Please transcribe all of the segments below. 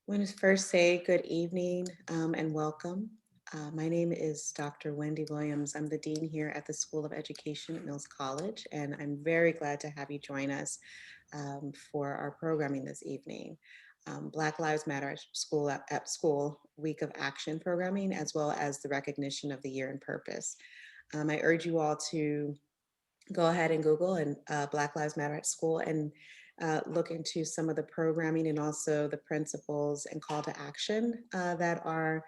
I want to first say good evening and welcome. My name is Dr. Wendy Williams. I'm the Dean here at the School of Education at Mills College, and I'm very glad to have you join us for our programming this evening. Black Lives Matter at School Week of Action programming, as well as the recognition of the year and purpose. I urge you all to go ahead and Google and Black Lives Matter at School and look into some of the programming and also the principles and call to action that are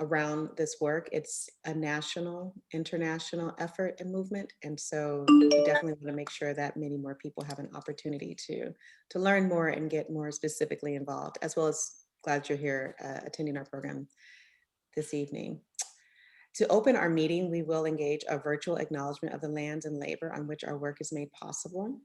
around this work. It's a national, international effort and movement. And so we definitely want to make sure that many more people have an opportunity to learn more and get more specifically involved, as well as glad you're here attending our program this evening. To open our meeting, we will engage a virtual acknowledgement of the lands and labor on which our work is made possible.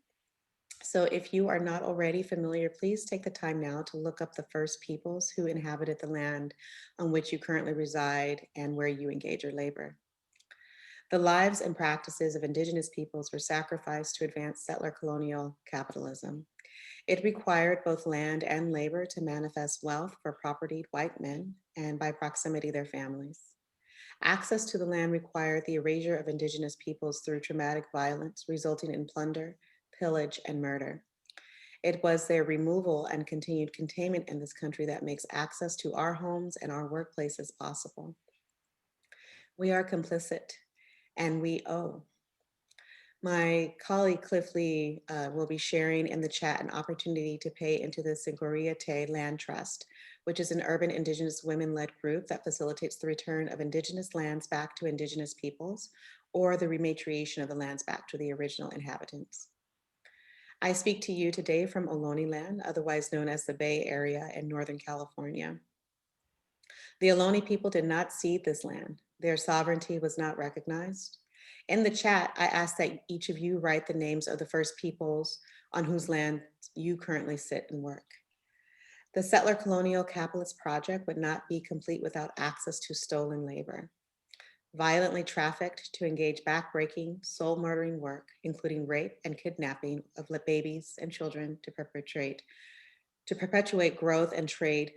So if you are not already familiar, please take the time now to look up the first peoples who inhabited the land on which you currently reside and where you engage your labor. The lives and practices of Indigenous peoples were sacrificed to advance settler colonial capitalism. It required both land and labor to manifest wealth for propertied white men and by proximity their families. Access to the land required the erasure of Indigenous peoples through traumatic violence, resulting in plunder, pillage, and murder. It was their removal and continued containment in this country that makes access to our homes and our workplaces possible. We are complicit and we owe. My colleague Cliff Lee will be sharing in the chat an opportunity to pay into the Sangriate Land Trust, which is an urban Indigenous women-led group that facilitates the return of Indigenous lands back to Indigenous peoples or the rematriation of the lands back to the original inhabitants. I speak to you today from Ohlone land, otherwise known as the Bay Area in Northern California. The Ohlone people did not cede this land. Their sovereignty was not recognized. In the chat, I ask that each of you write the names of the first peoples on whose land you currently sit and work. The settler colonial capitalist project would not be complete without access to stolen labor. Violently trafficked to engage backbreaking, soul-murdering work, including rape and kidnapping of babies and children to perpetuate growth and trade.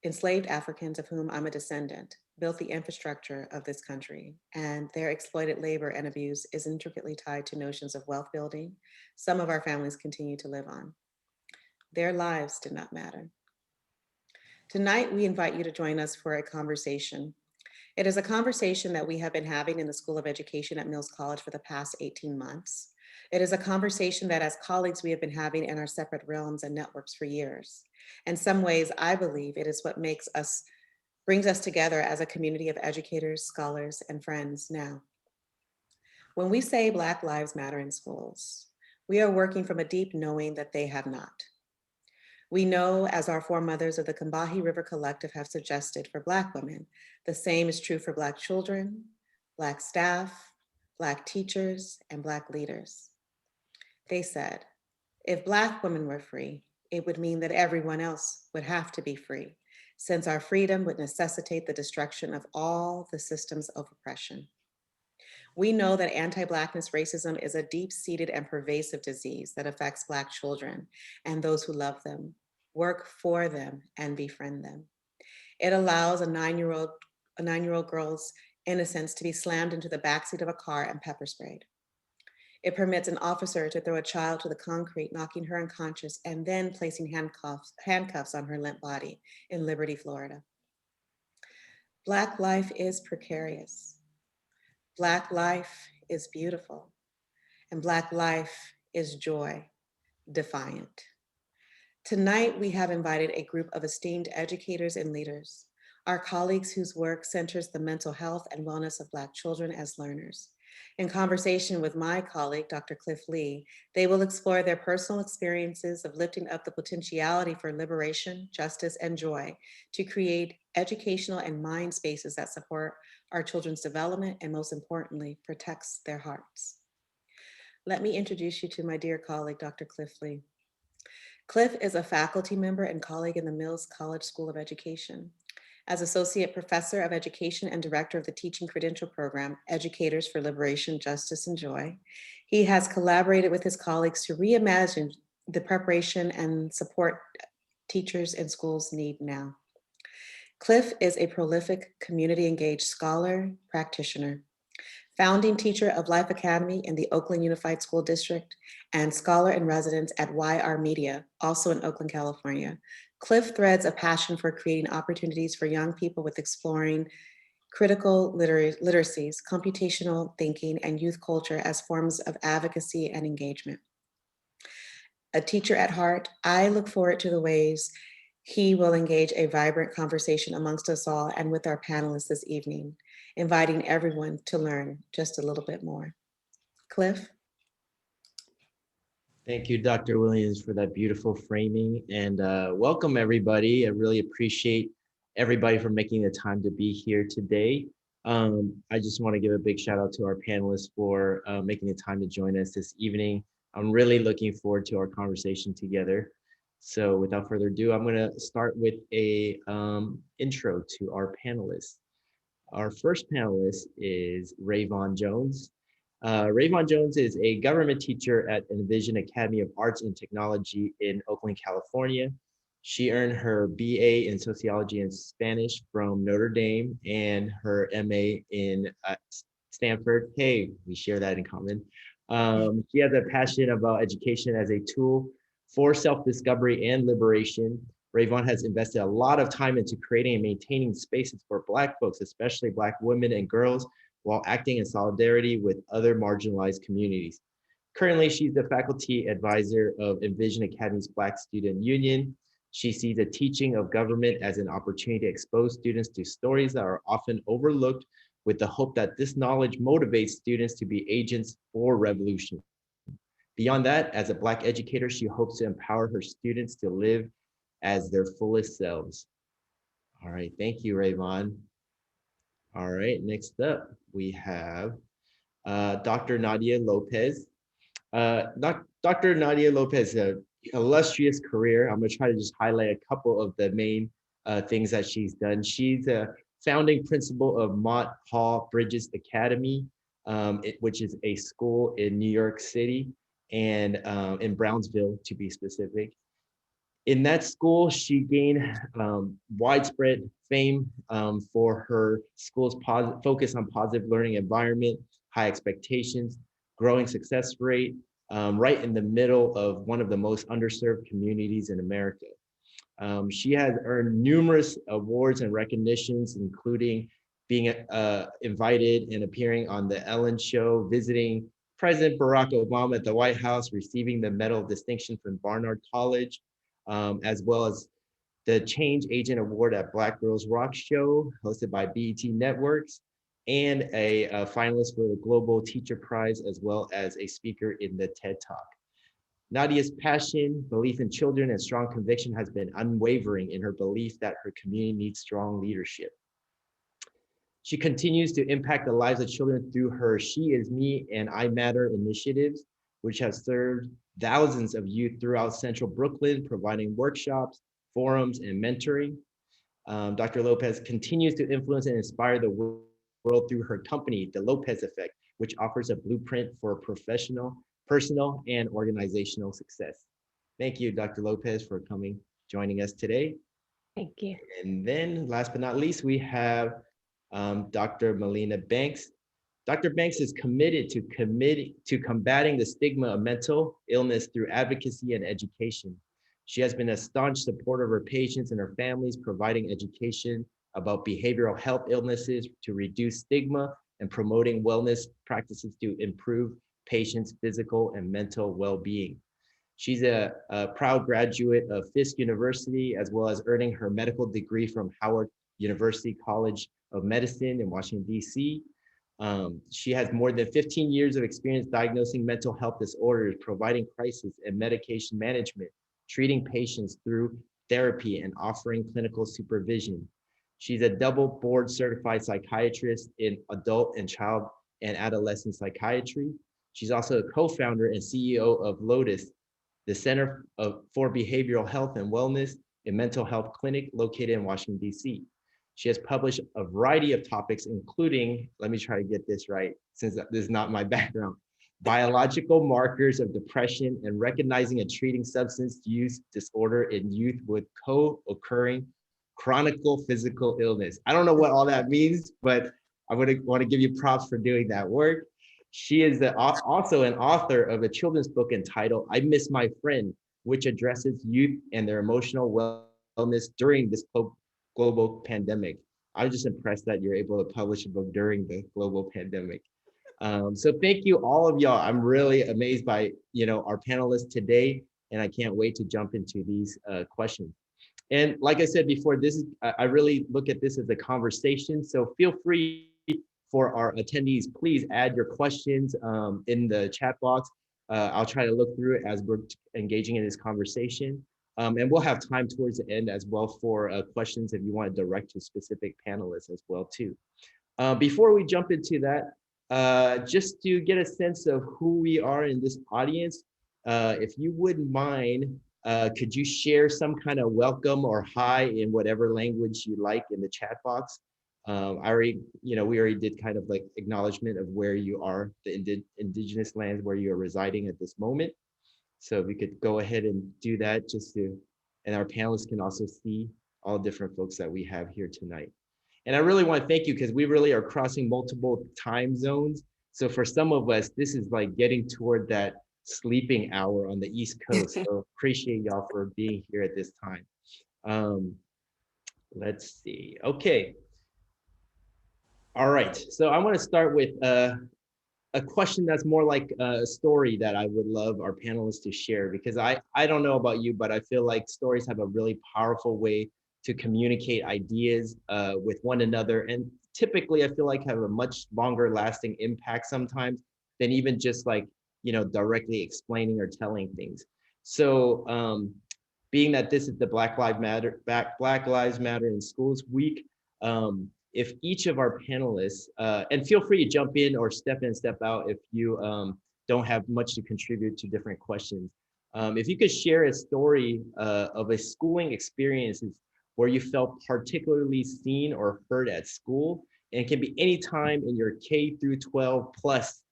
Enslaved Africans, of whom I'm a descendant, built the infrastructure of this country, and their exploited labor and abuse is intricately tied to notions of wealth building some of our families continue to live on. Their lives did not matter. Tonight, we invite you to join us for a conversation. It is a conversation that we have been having in the School of Education at Mills College for the past 18 months. It is a conversation that as colleagues we have been having in our separate realms and networks for years. In some ways, I believe it is what brings us together as a community of educators, scholars, and friends now. When we say Black Lives Matter in schools, we are working from a deep knowing that they have not. We know, as our foremothers of the Combahee River Collective have suggested for Black women, the same is true for Black children, Black staff, Black teachers, and Black leaders. They said, if Black women were free, it would mean that everyone else would have to be free, since our freedom would necessitate the destruction of all the systems of oppression. We know that anti-Blackness racism is a deep-seated and pervasive disease that affects Black children and those who love them, work for them, and befriend them. It allows a nine-year-old girl's innocence to be slammed into the backseat of a car and pepper sprayed. It permits an officer to throw a child to the concrete, knocking her unconscious, and then placing handcuffs on her limp body in Liberty, Florida. Black life is precarious. Black life is beautiful. And Black life is joy, defiant. Tonight, we have invited a group of esteemed educators and leaders, our colleagues whose work centers the mental health and wellness of Black children as learners. In conversation with my colleague, Dr. Cliff Lee, they will explore their personal experiences of lifting up the potentiality for liberation, justice, and joy to create educational and mind spaces that support our children's development and, most importantly, protects their hearts. Let me introduce you to my dear colleague, Dr. Cliff Lee. Cliff is a faculty member and colleague in the Mills College School of Education. As Associate Professor of Education and Director of the Teaching Credential Program, Educators for Liberation, Justice, and Joy, he has collaborated with his colleagues to reimagine the preparation and support teachers and schools need now. Cliff is a prolific community-engaged scholar, practitioner, founding teacher of Life Academy in the Oakland Unified School District, and scholar in residence at YR Media, also in Oakland, California. Cliff threads a passion for creating opportunities for young people with exploring critical literacies, computational thinking, and youth culture as forms of advocacy and engagement. A teacher at heart, I look forward to the ways he will engage a vibrant conversation amongst us all and with our panelists this evening, inviting everyone to learn just a little bit more. Cliff? Thank you, Dr. Williams, for that beautiful framing, and welcome everybody. I really appreciate everybody for making the time to be here today. I just want to give a big shout out to our panelists for making the time to join us this evening. I'm really looking forward to our conversation together. So without further ado, I'm going to start with a intro to our panelists. Our first panelist is Rayvon Jones. Rayvon Jones is a government teacher at Envision Academy of Arts and Technology in Oakland, California. She earned her BA in Sociology and Spanish from Notre Dame and her MA in Stanford. Hey, we share that in common. She has a passion about education as a tool for self-discovery and liberation. Rayvon has invested a lot of time into creating and maintaining spaces for Black folks, especially Black women and girls, while acting in solidarity with other marginalized communities. Currently, she's the faculty advisor of Envision Academy's Black Student Union. She sees the teaching of government as an opportunity to expose students to stories that are often overlooked, with the hope that this knowledge motivates students to be agents for revolution. Beyond that, as a Black educator, she hopes to empower her students to live as their fullest selves. All right, thank you, Rayvon. All right, next up, we have Dr. Nadia Lopez. Dr. Nadia Lopez, an illustrious career. I'm gonna try to just highlight a couple of the main things that she's done. She's a founding principal of Mott Hall Bridges Academy, which is a school in New York City and in Brownsville, to be specific. In that school, she gained widespread fame for her school's focus on positive learning environment, high expectations, growing success rate, right in the middle of one of the most underserved communities in America. She has earned numerous awards and recognitions, including being invited and appearing on the Ellen Show, visiting President Barack Obama at the White House, receiving the Medal of Distinction from Barnard College, as well as the Change Agent Award at Black Girls Rock Show, hosted by BET Networks, and a finalist for the Global Teacher Prize, as well as a speaker in the TED Talk. Nadia's passion, belief in children, and strong conviction has been unwavering in her belief that her community needs strong leadership. She continues to impact the lives of children through her She Is Me and I Matter initiatives, which have served thousands of youth throughout Central Brooklyn, providing workshops, forums, and mentoring. Dr. Lopez continues to influence and inspire the world through her company, The Lopez Effect, which offers a blueprint for professional, personal, and organizational success. Thank you, Dr. Lopez, for joining us today. Thank you. And then last but not least, we have Dr. Molina Banks. Dr. Banks is committed to combating the stigma of mental illness through advocacy and education. She has been a staunch supporter of her patients and her families, providing education about behavioral health illnesses to reduce stigma and promoting wellness practices to improve patients' physical and mental well-being. She's a proud graduate of Fisk University, as well as earning her medical degree from Howard University College of Medicine in Washington, D.C. She has more than 15 years of experience diagnosing mental health disorders, providing crisis and medication management, treating patients through therapy, and offering clinical supervision. She's a double board certified psychiatrist in adult and child and adolescent psychiatry. She's also a co-founder and CEO of Lotus, the Center for Behavioral Health and Wellness, a mental health clinic located in Washington, D.C. She has published a variety of topics, including, let me try to get this right, since this is not my background, biological markers of depression and recognizing and treating substance use disorder in youth with co-occurring chronic physical illness. I don't know what all that means, but I would want to give you props for doing that work. She is also an author of a children's book entitled I Miss My Friend, which addresses youth and their emotional wellness during this global pandemic. I was just impressed that you're able to publish a book during the global pandemic. So thank you, all of y'all. I'm really amazed by our panelists today, and I can't wait to jump into these questions. And like I said before, this is I really look at this as a conversation. So feel free for our attendees, please add your questions in the chat box. I'll try to look through it as we're engaging in this conversation. And we'll have time towards the end as well for questions if you want to direct to specific panelists as well too. Before we jump into that, just to get a sense of who we are in this audience, if you wouldn't mind, could you share some kind of welcome or hi in whatever language you like in the chat box? We already did kind of like acknowledgement of where you are, the indigenous lands where you are residing at this moment. So we could go ahead and do that and our panelists can also see all different folks that we have here tonight. And I really want to thank you because we really are crossing multiple time zones. So for some of us, this is like getting toward that sleeping hour on the East Coast. So appreciate y'all for being here at this time. Let's see. Okay. All right. So I want to start with a question that's more like a story that I would love our panelists to share, because I don't know about you, but I feel like stories have a really powerful way to communicate ideas with one another, and typically I feel like have a much longer lasting impact sometimes than even just like directly explaining or telling things. So being that this is the Black Lives Matter in Schools Week, if each of our panelists, and feel free to jump in or step in, step out if you don't have much to contribute to different questions. If you could share a story of a schooling experiences where you felt particularly seen or heard at school, and it can be any time in your K through 12 plus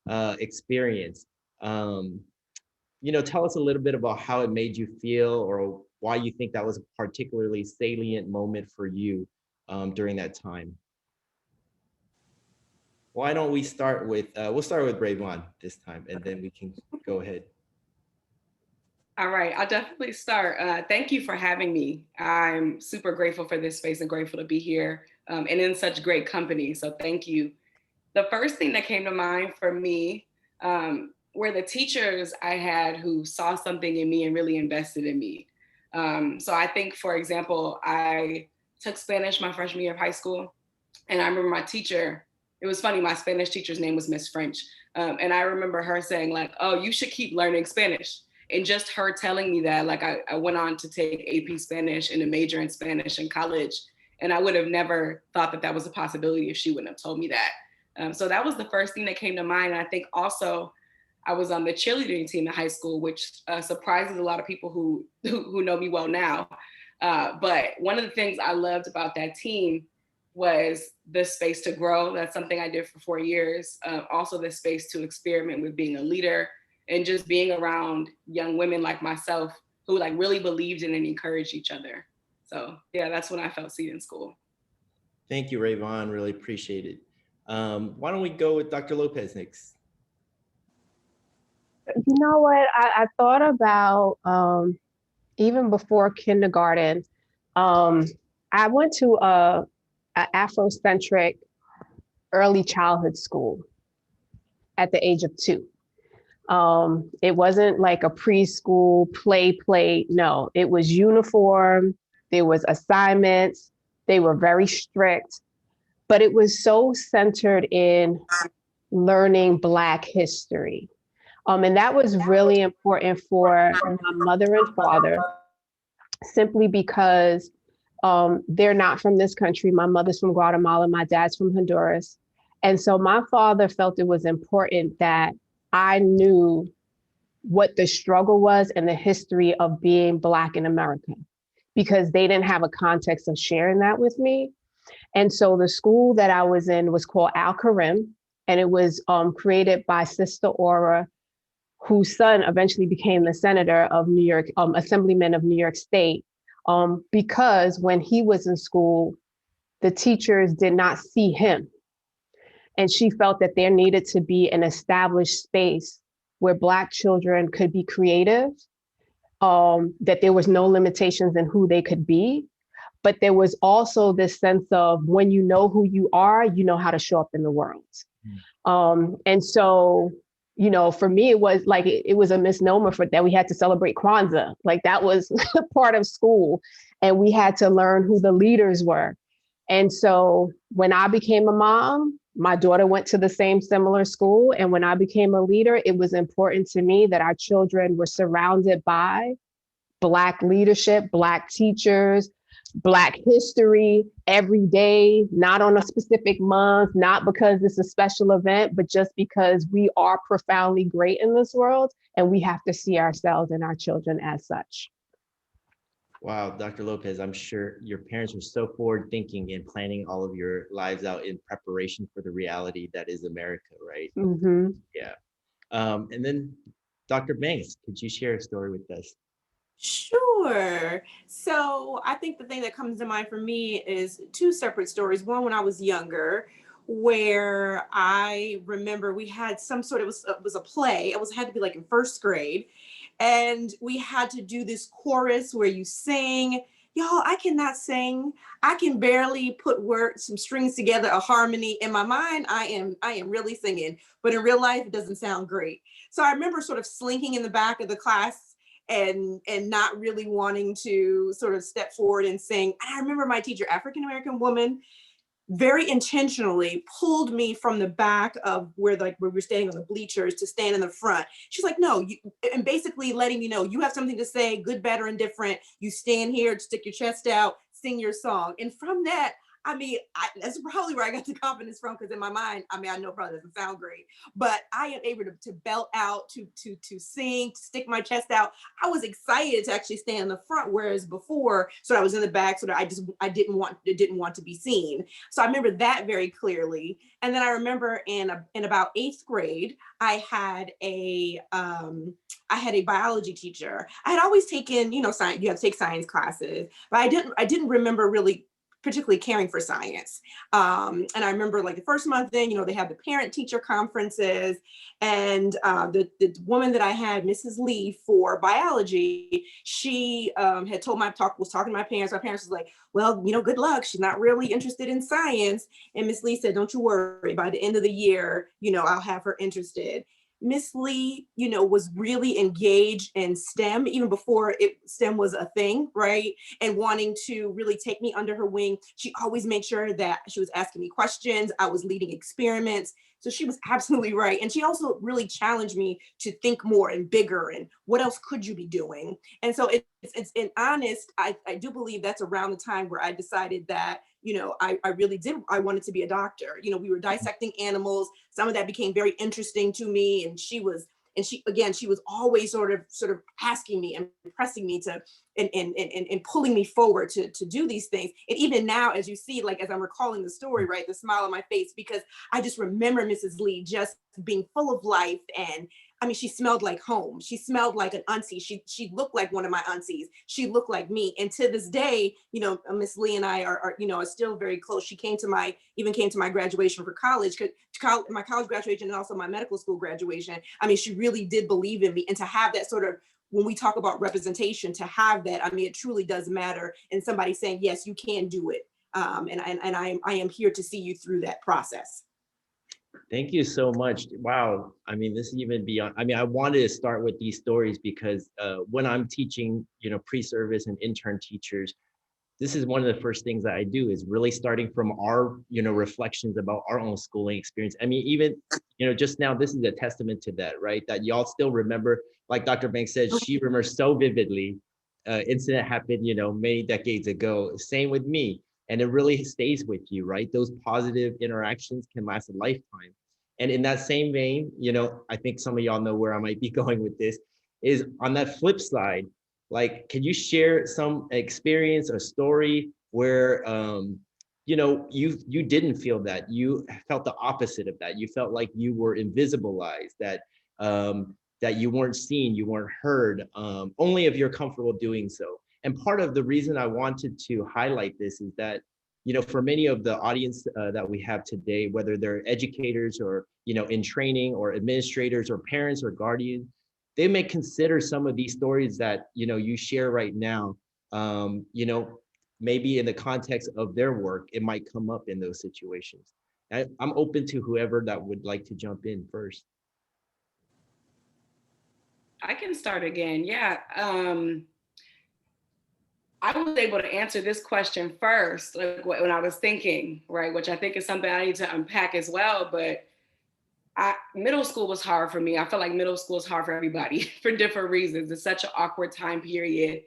experience. Tell us a little bit about how it made you feel or why you think that was a particularly salient moment for you during that time. Why don't we start with, we'll start with Brayvon this time, and then we can go ahead. All right, I'll definitely start. Thank you for having me. I'm super grateful for this space and grateful to be here and in such great company. So thank you. The first thing that came to mind for me were the teachers I had who saw something in me and really invested in me. So I think, for example, I took Spanish my freshman year of high school. And I remember my teacher, it was funny, my Spanish teacher's name was Miss French. And I remember her saying like, oh, you should keep learning Spanish. And just her telling me that, like I went on to take AP Spanish and a major in Spanish in college. And I would have never thought that that was a possibility if she wouldn't have told me that. So that was the first thing that came to mind. And I think also I was on the cheerleading team in high school, which surprises a lot of people who know me well now. But one of the things I loved about that team was the space to grow. That's something I did for 4 years. Also the space to experiment with being a leader and just being around young women like myself who like really believed in and encouraged each other. So yeah, that's when I felt seen in school. Thank you, Rayvon, really appreciate it. Why don't we go with Dr. Lopez next? You know what, I thought about even before kindergarten, I went to an Afrocentric early childhood school at the age of 2. It wasn't like a preschool play. No, it was uniform. There was assignments. They were very strict, but it was so centered in learning Black history. And that was really important for my mother and father, simply because they're not from this country. My mother's from Guatemala, my dad's from Honduras. And so my father felt it was important that I knew what the struggle was and the history of being Black in America, because they didn't have a context of sharing that with me. And so the school that I was in was called Al Karim. and it was created by Sister Aura, whose son eventually became the senator of New York, assemblyman of New York State, because when he was in school, the teachers did not see him. And she felt that there needed to be an established space where Black children could be creative, that there was no limitations in who they could be. But there was also this sense of when you know who you are, you know how to show up in the world. And so, you know, for me, it was like, it was a misnomer for that we had to celebrate Kwanzaa. Like that was part of school, and we had to learn who the leaders were. And so when I became a mom, my daughter went to the same similar school. And when I became a leader, it was important to me that our children were surrounded by Black leadership, Black teachers, Black history every day, not on a specific month, not because it's a special event, but just because we are profoundly great in this world and we have to see ourselves and our children as such. Wow, Dr. Lopez, I'm sure your parents were so forward thinking and planning all of your lives out in preparation for the reality that is America, right? Mm-hmm. Yeah. And then Dr. Banks, could you share a story with us? Sure. So I think the thing that comes to mind for me is two separate stories. One, when I was younger, where I remember we had some sort of, it was a play. Had to be like in first grade. And we had to do this chorus where you sing. Y'all, I cannot sing. I can barely put some strings together, a harmony. In my mind, I am really singing, but in real life, it doesn't sound great. So I remember sort of slinking in the back of the class and not really wanting to sort of step forward and sing. And I remember my teacher, African-American woman, very intentionally pulled me from the back of where we were standing on the bleachers to stand in the front. She's like, no, and basically letting me know you have something to say, good, bad, or indifferent. You stand here, stick your chest out, sing your song. And from that, I mean, that's probably where I got the confidence from, because in my mind, I mean, I know it probably doesn't sound great, but I am able to belt out, to sing, to stick my chest out. I was excited to actually stand in the front, whereas before, so I was in the back, so that I didn't want to be seen. So I remember that very clearly. And then I remember in about 8th grade, I had a biology teacher. I had always taken, science. You have to take science classes, but I didn't remember really particularly caring for science. And I remember like the first month then, they have the parent teacher conferences, and the woman that I had, Mrs. Lee, for biology, she had was talking to my parents. My parents was like, well, good luck. She's not really interested in science. And Miss Lee said, don't you worry, by the end of the year, I'll have her interested. Miss Lee, was really engaged in STEM even before STEM was a thing, right? And wanting to really take me under her wing. She always made sure that she was asking me questions. I was leading experiments. So she was absolutely right. And she also really challenged me to think more and bigger and what else could you be doing? And so it's in honest, I do believe that's around the time where I decided that, I really I wanted to be a doctor. We were dissecting animals. Some of that became very interesting to me. And she was always sort of asking me and pressing me to, and pulling me forward to do these things. And even now, as you see, like, as I'm recalling the story, right, the smile on my face, because I just remember Mrs. Lee just being full of life. And I mean, she smelled like home. She smelled like an auntie. She looked like one of my aunties. She looked like me. And to this day, Miss Lee and I are still very close. She came to my graduation for college, my college graduation, and also my medical school graduation. I mean, she really did believe in me. And to have that sort of, when we talk about representation, to have that, I mean, it truly does matter. And somebody saying, yes, you can do it. And I am here to see you through that process. Thank you so much. Wow. I mean, this is even beyond, I mean, I wanted to start with these stories because when I'm teaching, pre-service and intern teachers, this is one of the first things that I do is really starting from our, reflections about our own schooling experience. I mean, even, just now, this is a testament to that, right? That y'all still remember, like Dr. Banks said, she remembers so vividly, incident happened, many decades ago. Same with me. And it really stays with you, right? Those positive interactions can last a lifetime. And in that same vein, I think some of y'all know where I might be going with this, is on that flip side, like, can you share some experience or story where you didn't feel that. You felt the opposite of that. You felt like you were invisibilized, that you weren't seen, you weren't heard, only if you're comfortable doing so. And part of the reason I wanted to highlight this is that, for many of the audience that we have today, whether they're educators or, in training, or administrators or parents or guardians, they may consider some of these stories that, you share right now, maybe in the context of their work, it might come up in those situations. I'm open to whoever that would like to jump in first. I can start again. Yeah. I was able to answer this question first, like when I was thinking, right, which I think is something I need to unpack as well. But middle school was hard for me. I feel like middle school is hard for everybody for different reasons. It's such an awkward time period.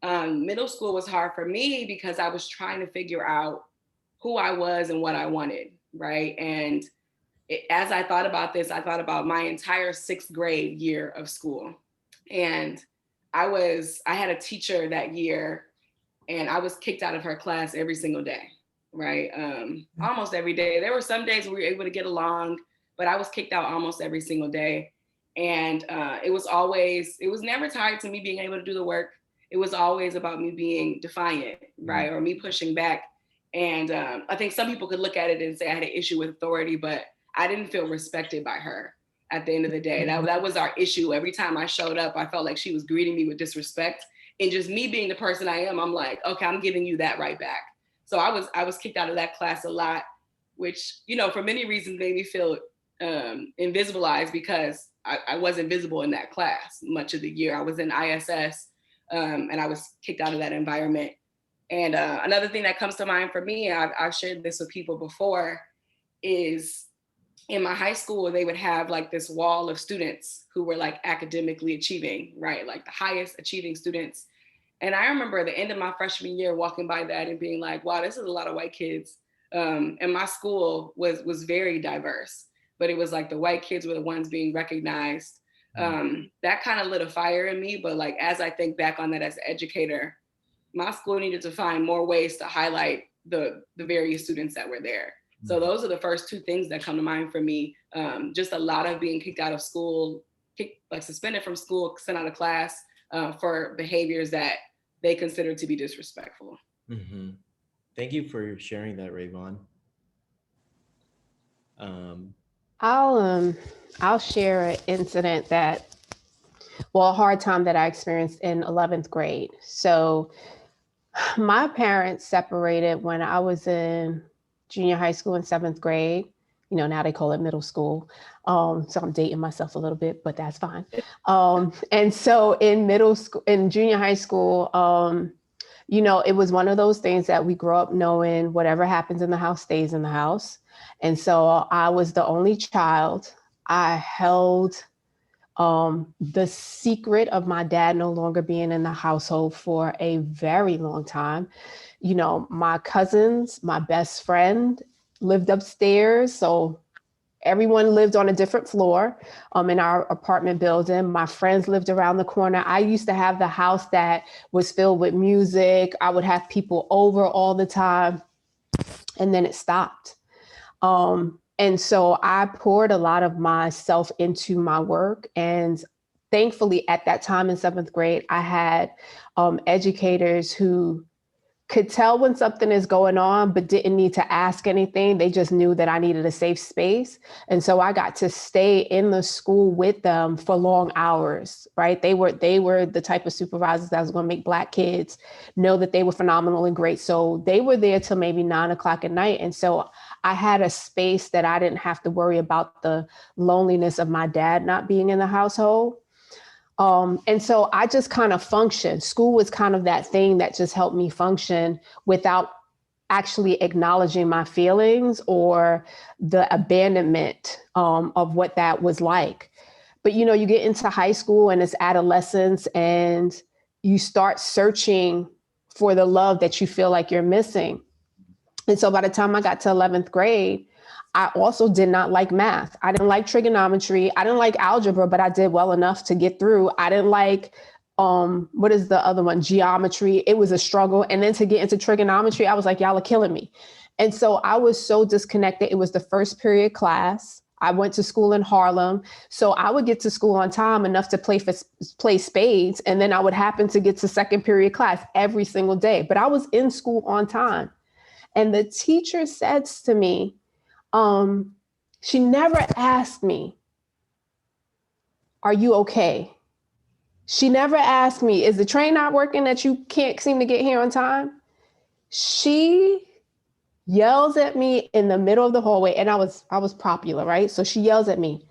Middle school was hard for me because I was trying to figure out who I was and what I wanted, right? And as I thought about this, I thought about my entire 6th grade year of school. And I had a teacher that year, and I was kicked out of her class every single day, right? Almost every day. There were some days we were able to get along, but I was kicked out almost every single day. And it was never tied to me being able to do the work. It was always about me being defiant, right? Or me pushing back. And I think some people could look at it and say I had an issue with authority, but I didn't feel respected by her at the end of the day. That was our issue. Every time I showed up, I felt like she was greeting me with disrespect. And just me being the person I am, I'm like, okay, I'm giving you that right back. So I was kicked out of that class a lot, which, for many reasons made me feel invisibilized because I wasn't visible in that class much of the year. I was in ISS and I was kicked out of that environment. And another thing that comes to mind for me, I've shared this with people before, is in my high school, they would have like this wall of students who were like academically achieving, right? Like the highest achieving students. And I remember at the end of my freshman year walking by that and being like, wow, this is a lot of white kids. And my school was very diverse, but it was like the white kids were the ones being recognized. That kind of lit a fire in me. But like, as I think back on that as an educator, my school needed to find more ways to highlight the various students that were there. So those are the first 2 things that come to mind for me. Just a lot of being kicked out of school, suspended from school, sent out of class for behaviors that they considered to be disrespectful. Mm-hmm. Thank you for sharing that, Rayvon. I'll share an incident a hard time that I experienced in 11th grade. So my parents separated when I was in junior high school in 7th grade. Now they call it middle school. So I'm dating myself a little bit, but that's fine. And so in junior high school, it was one of those things that we grow up knowing whatever happens in the house stays in the house. And so I was the only child. I held the secret of my dad no longer being in the household for a very long time. My cousins, my best friend lived upstairs. So everyone lived on a different floor in our apartment building. My friends lived around the corner. I used to have the house that was filled with music. I would have people over all the time. And then it stopped. And so I poured a lot of myself into my work. And thankfully, at that time in 7th grade, I had educators who could tell when something is going on, but didn't need to ask anything. They just knew that I needed a safe space. And so I got to stay in the school with them for long hours, right? They were the type of supervisors that was going to make Black kids know that they were phenomenal and great. So they were there till maybe 9:00 at night. And so I had a space that I didn't have to worry about the loneliness of my dad not being in the household. And so I just kind of functioned. School was kind of that thing that just helped me function without actually acknowledging my feelings or the abandonment of what that was like. But, you get into high school and it's adolescence and you start searching for the love that you feel like you're missing. And so by the time I got to 11th grade, I also did not like math. I didn't like trigonometry. I didn't like algebra, but I did well enough to get through. I didn't like, what is the other one? Geometry. It was a struggle. And then to get into trigonometry, I was like, y'all are killing me. And so I was so disconnected. It was the first period class. I went to school in Harlem. So I would get to school on time enough to play spades. And then I would happen to get to second period class every single day. But I was in school on time. And the teacher says to me, she never asked me, are you okay? She never asked me, is the train not working that you can't seem to get here on time? She yells at me in the middle of the hallway, and I was popular, right? So she yells at me,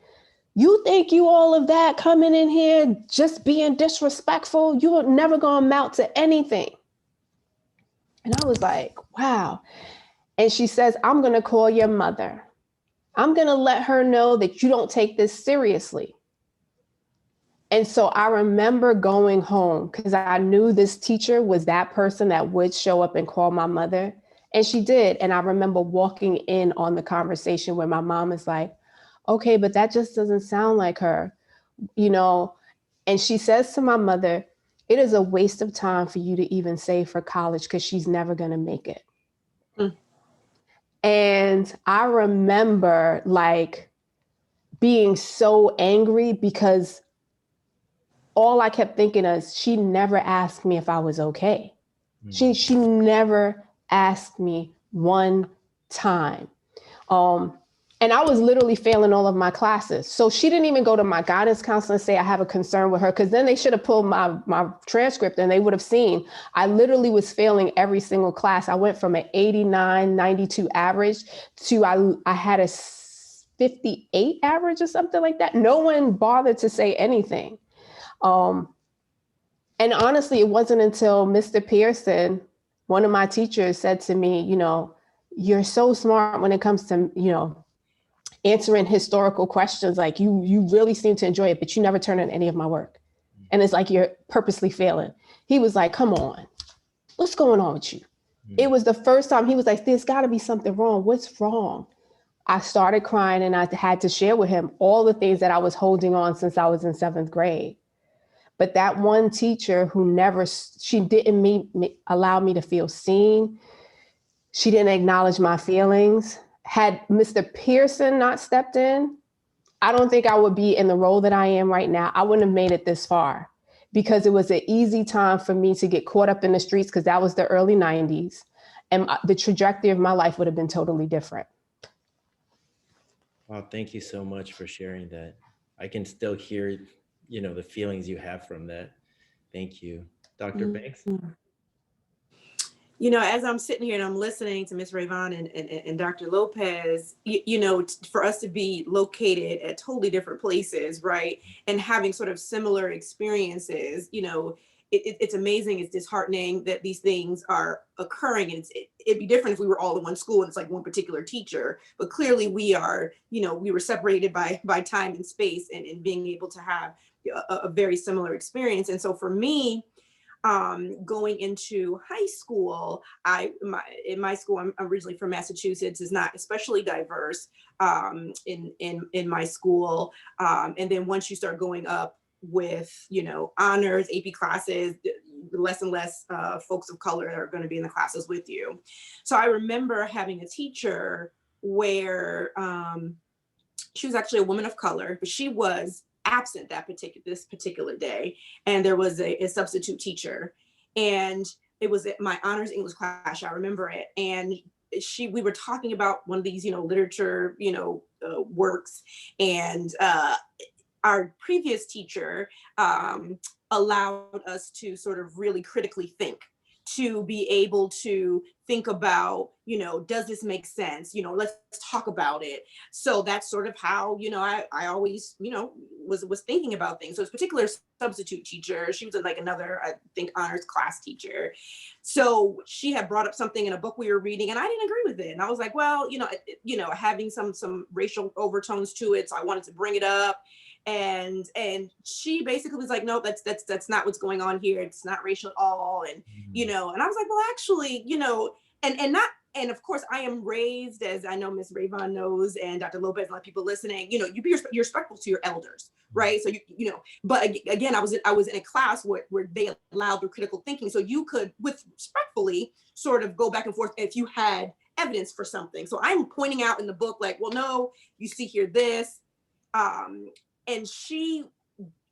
you think you all of that coming in here just being disrespectful, you are never gonna amount to anything. And I was like, wow. And she says, I'm gonna call your mother. I'm gonna let her know that you don't take this seriously. And so I remember going home because I knew this teacher was that person that would show up and call my mother. And she did. And I remember walking in on the conversation where my mom is like, okay, but that just doesn't sound like her, you know? And she says to my mother, it is a waste of time for you to even save for college because she's never going to make it. Mm. And I remember like being so angry because all I kept thinking is she never asked me if I was okay. Mm. She never asked me one time. And I was literally failing all of my classes. So she didn't even go to my guidance counselor and say, I have a concern with her, because then they should have pulled my transcript and they would have seen I literally was failing every single class. I went from an 89, 92 average to I had a 58 average or something like that. No one bothered to say anything. And honestly, it wasn't until Mr. Pearson, one of my teachers, said to me, you know, you're so smart when it comes to, you know, answering historical questions. Like you really seem to enjoy it, but you never turn in any of my work. And it's like you're purposely failing. He was like, come on, what's going on with you? It was the first time he was like, there's got to be something wrong. What's wrong? I started crying and I had to share with him all the things that I was holding on since I was in 7th grade. But that one teacher who she didn't allow me to feel seen. She didn't acknowledge my feelings. Had Mr. Pearson not stepped in, I don't think I would be in the role that I am right now. I wouldn't have made it this far because it was an easy time for me to get caught up in the streets because that was the early 90s. And the trajectory of my life would have been totally different. Wow, thank you so much for sharing that. I can still hear, you know, the feelings you have from that. Thank you. Dr. Banks? You know, as I'm sitting here and I'm listening to Ms. Rayvon and Dr. Lopez, you know, for us to be located at totally different places, right, and having sort of similar experiences, you know, it's amazing. It's disheartening that these things are occurring. And it'd be different if we were all in one school and it's like one particular teacher. But clearly we are, you know, we were separated by time and space and being able to have a very similar experience. And so for me, going into high school, in my school, I'm originally from Massachusetts, is not especially diverse in my school. And then once you start going up with, you know, honors, AP classes, less and less folks of color are going to be in the classes with you. So I remember having a teacher where she was actually a woman of color, but she was absent this particular day, and there was a substitute teacher, and it was my honors English class. I remember it, and we were talking about one of these, you know, literature, you know, works, and our previous teacher allowed us to sort of really critically think, to be able to think about, you know, does this make sense? You know, let's talk about it. So that's sort of how, you know, I always, you know, was thinking about things. So this particular substitute teacher, she was like another, I think, honors class teacher. So she had brought up something in a book we were reading and I didn't agree with it. And I was like, well, you know, having some racial overtones to it. So I wanted to bring it up. And she basically was like, no, that's not what's going on here. It's not racial at all. And, you know, and I was like, well, actually, you know, and of course I am raised, as I know Ms. Rayvon knows, and Dr. Lopez and a lot of people listening, you know, you're respectful to your elders, right? So you know, but again, I was in a class where they allowed the critical thinking. So you could, with respectfully, sort of go back and forth if you had evidence for something. So I'm pointing out in the book, like, well, no, you see here this. And she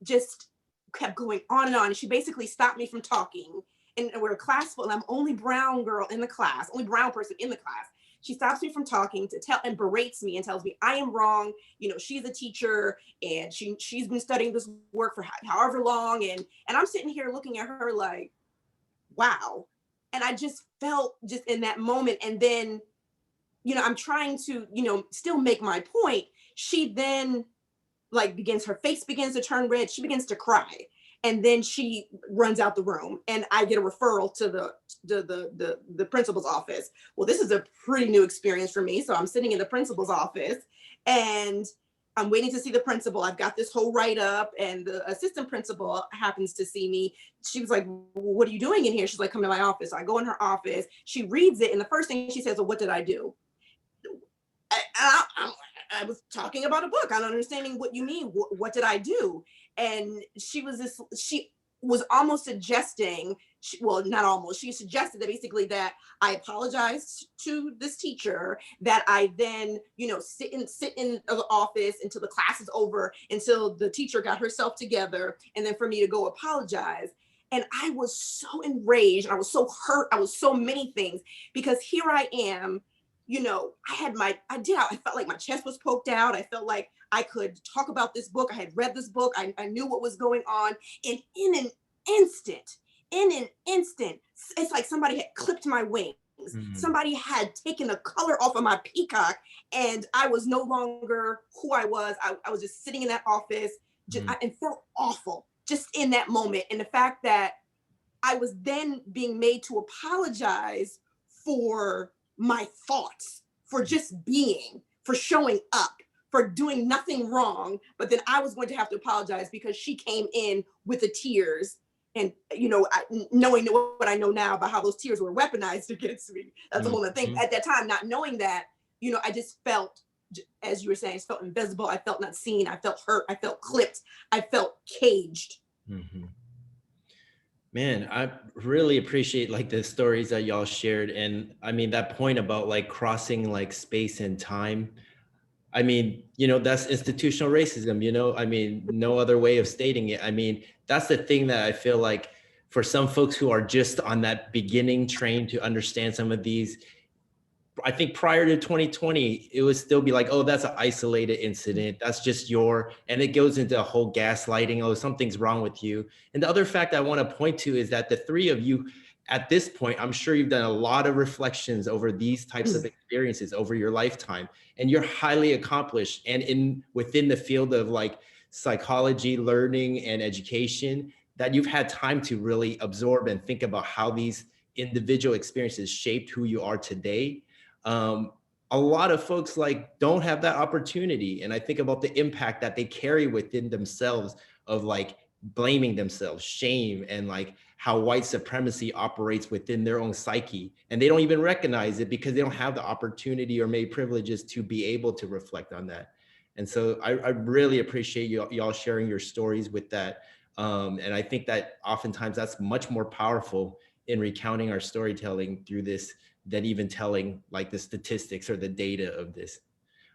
just kept going on and on. And she basically stopped me from talking. And we're a class full, and I'm only brown girl in the class, only brown person in the class. She stops me from talking to tell and berates me and tells me I am wrong. You know, she's a teacher and she's been studying this work for however long. And I'm sitting here looking at her like, wow. And I just felt just in that moment. And then, you know, I'm trying to, you know, still make my point. She then like her face begins to turn red. She begins to cry. And then she runs out the room, and I get a referral to the principal's office. Well, this is a pretty new experience for me. So I'm sitting in the principal's office and I'm waiting to see the principal. I've got this whole write-up, and the assistant principal happens to see me. She was like, well, what are you doing in here? She's like, come to my office. So I go in her office. She reads it, and the first thing she says, well, what did I do? I was talking about a book. I'm not understanding what you mean. What did I do? And she was almost suggesting, well, not almost, she suggested that basically that I apologized to this teacher, that I then, you know, sit in the office until the class is over, until the teacher got herself together, and then for me to go apologize. And I was so enraged. I was so hurt. I was so many things, because here I am, you know, I felt like my chest was poked out. I felt like I could talk about this book. I had read this book. I knew what was going on. And in an instant, it's like somebody had clipped my wings. Somebody had taken the color off of my peacock, and I was no longer who I was. I was just sitting in that office and felt awful just in that moment. And the fact that I was then being made to apologize for my thoughts, for just being, for showing up, for doing nothing wrong, but then I was going to have to apologize because she came in with the tears. And, you know, knowing what I know now about how those tears were weaponized against me, that's a whole other thing. At that time, not knowing that, you know, I just felt, as you were saying, I felt invisible. I felt not seen. I felt hurt. I felt clipped. I felt caged. Man, I really appreciate like the stories that y'all shared. And I mean, that point about like crossing like space and time. I mean, you know, that's institutional racism, you know, I mean, no other way of stating it. I mean, that's the thing that I feel like for some folks who are just on that beginning train to understand some of these, I think prior to 2020, it would still be like, oh, that's an isolated incident. That's just and it goes into a whole gaslighting. Oh, something's wrong with you. And the other fact I want to point to is that the three of you at this point, I'm sure you've done a lot of reflections over these types of experiences over your lifetime, and you're highly accomplished and within the field of like psychology, learning, and education, that you've had time to really absorb and think about how these individual experiences shaped who you are today. A lot of folks like don't have that opportunity. And I think about the impact that they carry within themselves of like blaming themselves, shame, and like how white supremacy operates within their own psyche. And they don't even recognize it because they don't have the opportunity or maybe privileges to be able to reflect on that. And so I really appreciate y'all sharing your stories with that. And I think that oftentimes that's much more powerful in recounting our storytelling through this than even telling like the statistics or the data of this.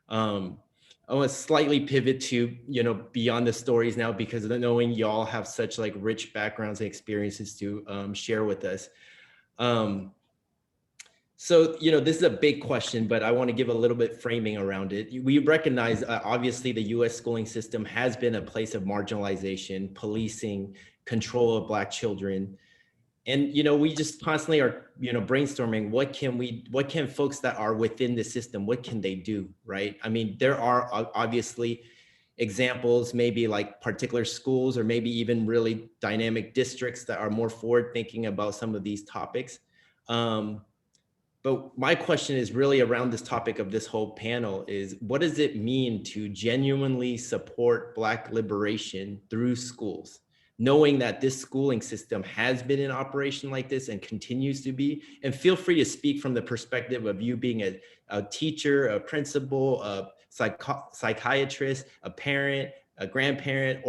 I want to slightly pivot to, you know, beyond the stories now, because knowing y'all have such like rich backgrounds and experiences to share with us. So, you know, this is a big question, but I want to give a little bit framing around it. We recognize, obviously, the US schooling system has been a place of marginalization, policing, control of Black children. And, you know, we just constantly are, you know, brainstorming, what can folks that are within the system, what can they do, right? I mean, there are obviously examples, maybe like particular schools or maybe even really dynamic districts that are more forward thinking about some of these topics. But my question is really around this topic of this whole panel is, what does it mean to genuinely support Black liberation through schools? Knowing that this schooling system has been in operation like this and continues to be, and feel free to speak from the perspective of you being a teacher, a principal, a psychiatrist, a parent, a grandparent,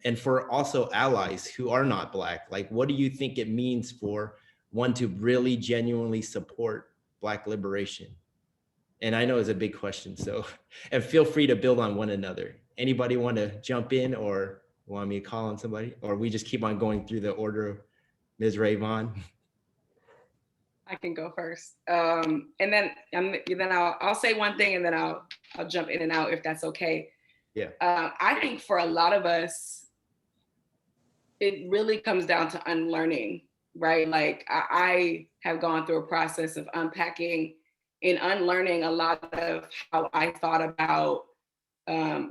and for also allies who are not Black. Like, what do you think it means for one to really genuinely support Black liberation? And I know it's a big question, so, and feel free to build on one another. Anybody want to jump in or want me to call on somebody? Or we just keep on going through the order of Ms. Rayvon? I can go first. And then I'll say one thing and then I'll jump in and out if that's okay. Yeah. I think for a lot of us, it really comes down to unlearning, right? Like I have gone through a process of unpacking and unlearning a lot of how I thought about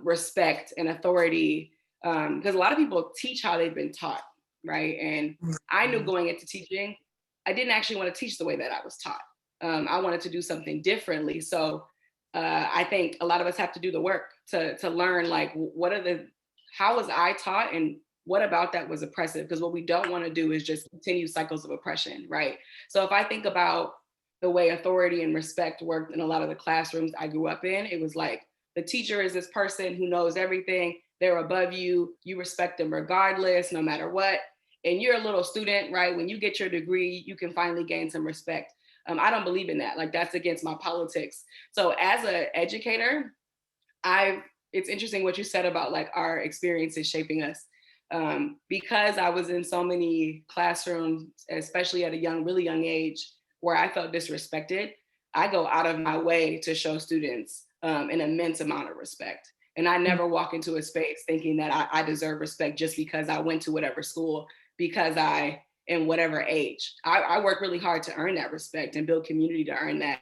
respect and authority, because a lot of people teach how they've been taught, right? And I knew going into teaching, I didn't actually want to teach the way that I was taught. I wanted to do something differently. So I think a lot of us have to do the work to learn, like, how was I taught and what about that was oppressive? Because what we don't want to do is just continue cycles of oppression, right? So if I think about the way authority and respect worked in a lot of the classrooms I grew up in, it was like, the teacher is this person who knows everything. They're above you. You respect them regardless, no matter what. And you're a little student, right? When you get your degree, you can finally gain some respect. I don't believe in that. Like, that's against my politics. So as an educator, it's interesting what you said about like our experiences shaping us. Because I was in so many classrooms, especially at a really young age, where I felt disrespected, I go out of my way to show students an immense amount of respect. And I never walk into a space thinking that I deserve respect just because I went to whatever school, because I am whatever age. I work really hard to earn that respect and build community to earn that.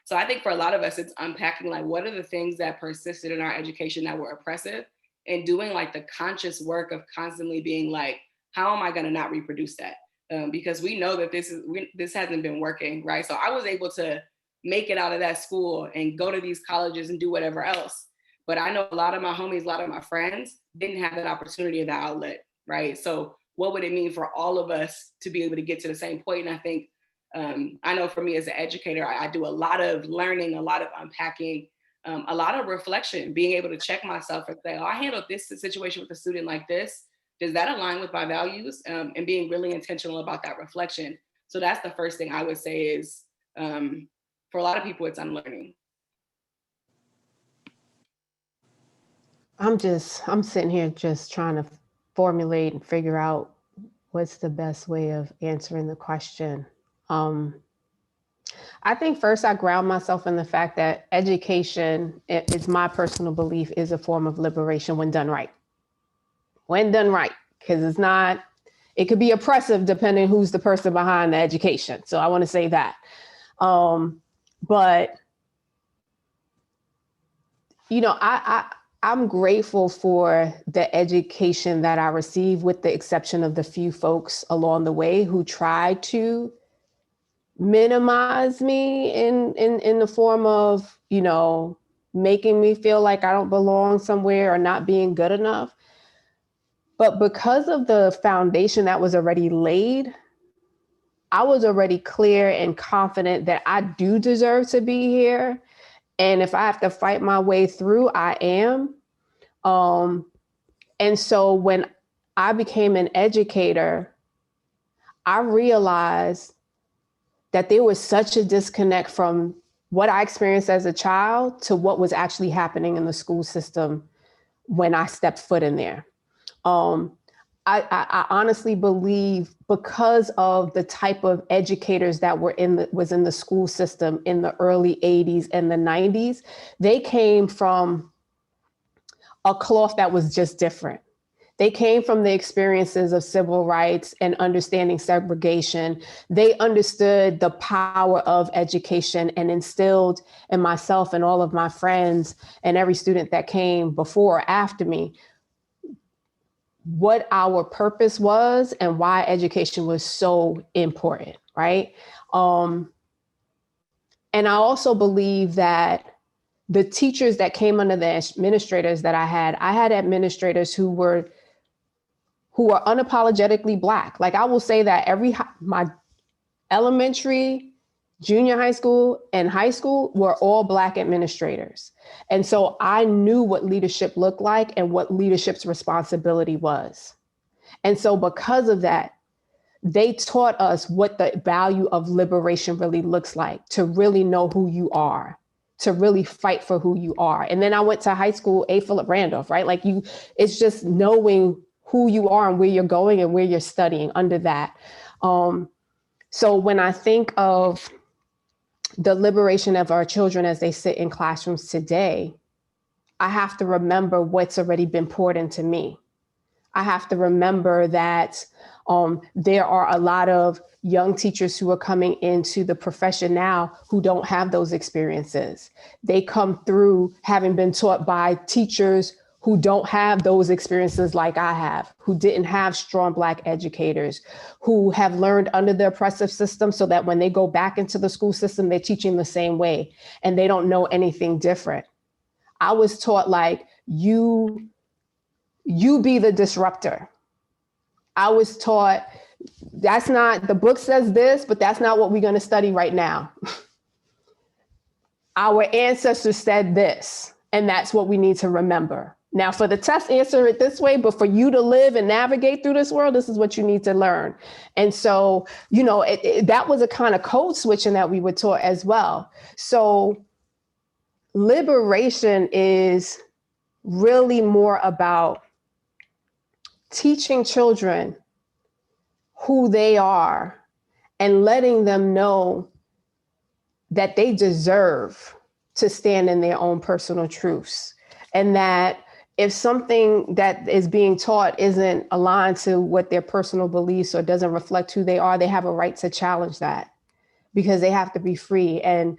So I think for a lot of us, it's unpacking like, what are the things that persisted in our education that were oppressive, and doing like the conscious work of constantly being like, how am I going to not reproduce that? Because we know that this hasn't been working, right? So I was able to make it out of that school and go to these colleges and do whatever else. But I know a lot of my homies, a lot of my friends didn't have that opportunity or that outlet, right? So what would it mean for all of us to be able to get to the same point? And I think, I know for me as an educator, I do a lot of learning, a lot of unpacking, a lot of reflection, being able to check myself and say, oh, I handled this situation with a student like this. Does that align with my values? And being really intentional about that reflection. So that's the first thing I would say is, for a lot of people, it's unlearning. I'm sitting here just trying to formulate and figure out what's the best way of answering the question. I think first I ground myself in the fact that education, it's my personal belief, is a form of liberation when done right. When done right, because it could be oppressive depending who's the person behind the education. So I want to say that. But, you know, I'm grateful for the education that I received, with the exception of the few folks along the way who tried to minimize me in the form of, you know, making me feel like I don't belong somewhere or not being good enough. But because of the foundation that was already laid, I was already clear and confident that I do deserve to be here. And if I have to fight my way through, I am. And so when I became an educator, I realized that there was such a disconnect from what I experienced as a child to what was actually happening in the school system when I stepped foot in there. I honestly believe, because of the type of educators that was in the school system in the early 80s and the 90s, they came from a cloth that was just different. They came from the experiences of civil rights and understanding segregation. They understood the power of education and instilled in myself and all of my friends and every student that came before or after me what our purpose was and why education was so important, right? And I also believe that the teachers that came under the administrators that I had administrators who were unapologetically Black. Like, I will say that my elementary, junior high school, and high school were all Black administrators. And so I knew what leadership looked like and what leadership's responsibility was. And so because of that, they taught us what the value of liberation really looks like, to really know who you are, to really fight for who you are. And then I went to high school, A. Philip Randolph, right? Like it's just knowing who you are and where you're going and where you're studying under that. So when I think of the liberation of our children as they sit in classrooms today, I have to remember what's already been poured into me. I have to remember that there are a lot of young teachers who are coming into the profession now who don't have those experiences. They come through having been taught by teachers who don't have those experiences like I have, who didn't have strong Black educators, who have learned under the oppressive system so that when they go back into the school system, they're teaching the same way and they don't know anything different. I was taught like, you be the disruptor. I was taught that's not, the book says this, but that's not what we're going to study right now. Our ancestors said this, and that's what we need to remember. Now, for the test, answer it this way, but for you to live and navigate through this world, this is what you need to learn. And so, you know, that was a kind of code switching that we were taught as well. So liberation is really more about teaching children who they are and letting them know that they deserve to stand in their own personal truths, and that if something that is being taught isn't aligned to what their personal beliefs or doesn't reflect who they are, they have a right to challenge that, because they have to be free. And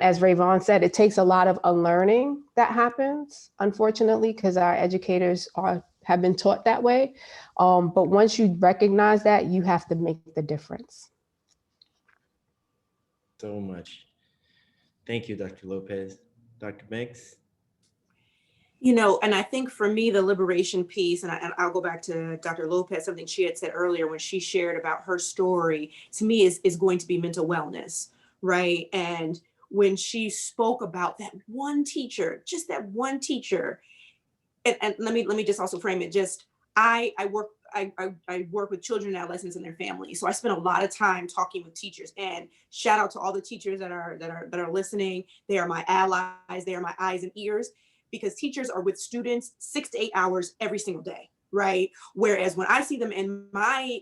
as Rayvon said, it takes a lot of unlearning that happens, unfortunately, because our educators have been taught that way. But once you recognize that, you have to make the difference. So much. Thank you, Dr. Lopez. Dr. Banks? You know, and I think for me, the liberation piece, and I'll go back to Dr. Lopez, something she had said earlier when she shared about her story, to me is going to be mental wellness, right? And when she spoke about that one teacher, just that one teacher, and let me just also frame it, just I work with children and adolescents and their families. So I spend a lot of time talking with teachers, and shout out to all the teachers that are listening. They are my allies, they are my eyes and ears, because teachers are with students 6 to 8 hours every single day, right? Whereas when I see them in my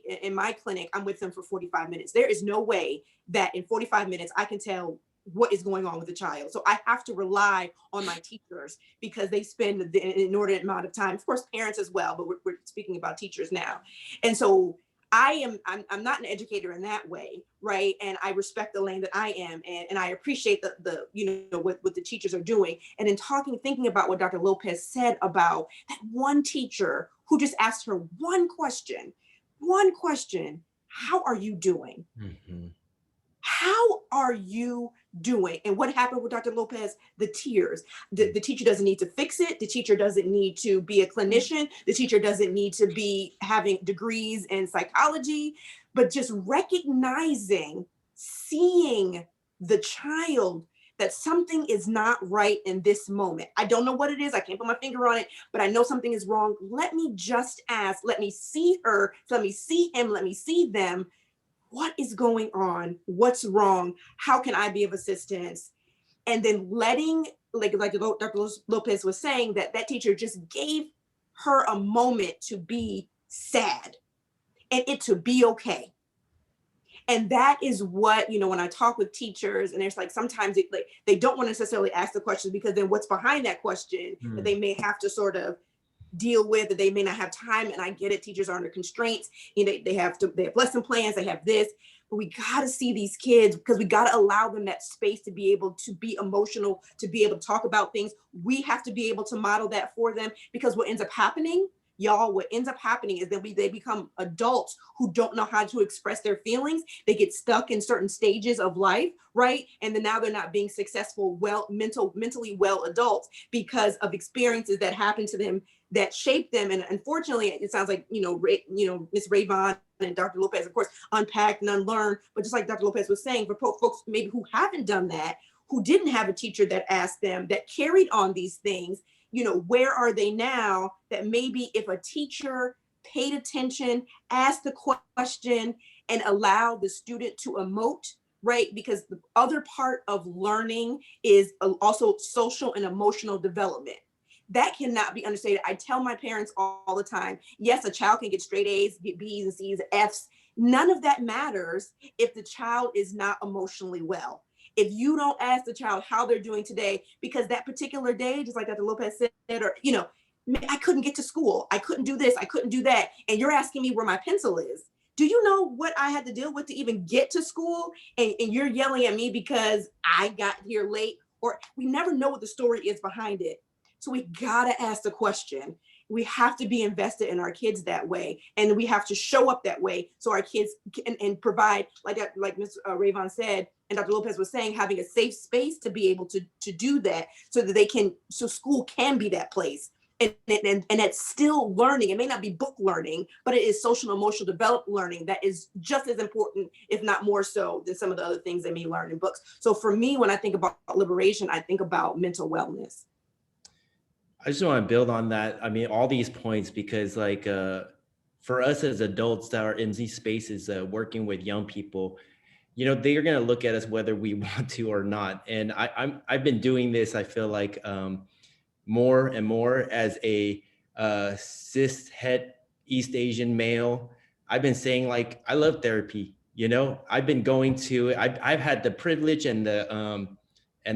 clinic, I'm with them for 45 minutes. There is no way that in 45 minutes I can tell what is going on with the child. So I have to rely on my teachers because they spend the inordinate amount of time, of course, parents as well, but we're speaking about teachers now. And so I'm not an educator in that way, right? And I respect the lane that I am, and I appreciate the you know what the teachers are doing. And in thinking about what Dr. Lopez said about that one teacher who just asked her one question, how are you doing? Mm-hmm. How are you doing? And what happened with Dr. Lopez? The tears. The teacher doesn't need to fix it. The teacher doesn't need to be a clinician. The teacher doesn't need to be having degrees in psychology, but just recognizing, seeing the child, that something is not right in this moment. I don't know what it is. I can't put my finger on it, but I know something is wrong. Let me just ask. Let me see her. Let me see him. Let me see them. What is going on? What's wrong? How can I be of assistance? And then letting, like Dr. Lopez was saying, that teacher just gave her a moment to be sad and it to be okay. And that is what, you know, when I talk with teachers, and there's like, sometimes they don't want to necessarily ask the question, because then what's behind that question that they may have to sort of deal with, that they may not have time. And I get it, teachers are under constraints, you know, they have lesson plans, they have this, but we got to see these kids, because we got to allow them that space to be able to be emotional, to be able to talk about things. We have to be able to model that for them, because what ends up happening, y'all, what ends up happening is that they become adults who don't know how to express their feelings. They get stuck in certain stages of life, right? And then now they're not being successful, mentally well adults, because of experiences that happened to them that shaped them. And unfortunately, it sounds like, Ms. Rayvon and Dr. Lopez, of course, unpacked and unlearned. But just like Dr. Lopez was saying, for folks maybe who haven't done that, who didn't have a teacher that asked them, that carried on these things, you know, where are they now? That maybe if a teacher paid attention, asked the question, and allowed the student to emote, right? Because the other part of learning is also social and emotional development. That cannot be understated. I tell my parents all the time, yes, a child can get straight A's, get B's and C's, F's. None of that matters if the child is not emotionally well. If you don't ask the child how they're doing today, because that particular day, just like Dr. Lopez said, or, I couldn't get to school, I couldn't do this, I couldn't do that, and you're asking me where my pencil is. Do you know what I had to deal with to even get to school? And you're yelling at me because I got here late, or we never know what the story is behind it. So we gotta ask the question. We have to be invested in our kids that way, and we have to show up that way so our kids can and provide, like Ms. Rayvon said, and Dr. Lopez was saying, having a safe space to be able to do that, so that so school can be that place. And it's still learning. It may not be book learning, but it is social and emotional development learning that is just as important, if not more so, than some of the other things they may learn in books. So for me, when I think about liberation, I think about mental wellness. I just want to build on that. I mean, all these points, because for us as adults that are in these spaces, working with young people, they're going to look at us whether we want to or not. And I've been doing this, I feel like, more and more as a cis het East Asian male. I've been saying, like, I love therapy. I've been going to, I've had the privilege and the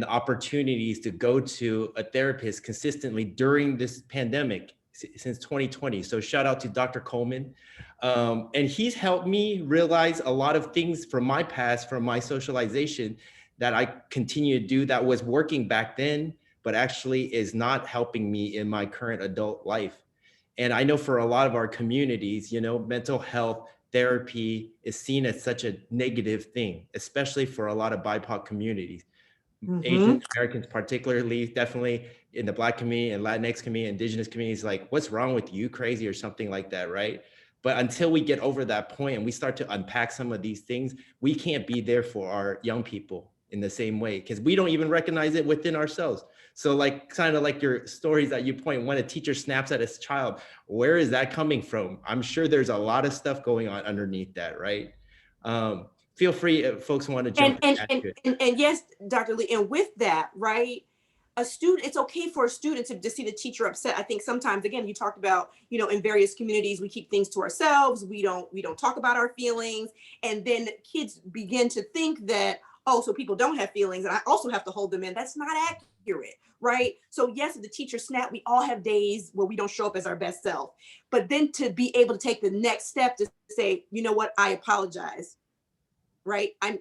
opportunities to go to a therapist consistently during this pandemic since 2020. So shout out to Dr. Coleman. And he's helped me realize a lot of things from my past, from my socialization, that I continue to do that was working back then, but actually is not helping me in my current adult life. And I know for a lot of our communities, mental health therapy is seen as such a negative thing, especially for a lot of BIPOC communities. Asian Americans, particularly, definitely in the Black community and Latinx community, Indigenous communities, like, what's wrong with you, crazy, or something like that, right? But until we get over that point and we start to unpack some of these things, we can't be there for our young people in the same way, because we don't even recognize it within ourselves. So kind of like your stories that you point, when a teacher snaps at his child, where is that coming from? I'm sure there's a lot of stuff going on underneath that, right? Feel free if folks want to jump in. And yes, Dr. Lee, and with that, right, a student, it's okay for a student to see the teacher upset. I think sometimes, again, you talked about, in various communities, we keep things to ourselves. We don't talk about our feelings. And then kids begin to think that, oh, so people don't have feelings and I also have to hold them in. That's not accurate, right? So yes, if the teacher snap, we all have days where we don't show up as our best self. But then to be able to take the next step to say, you know what, I apologize, right? I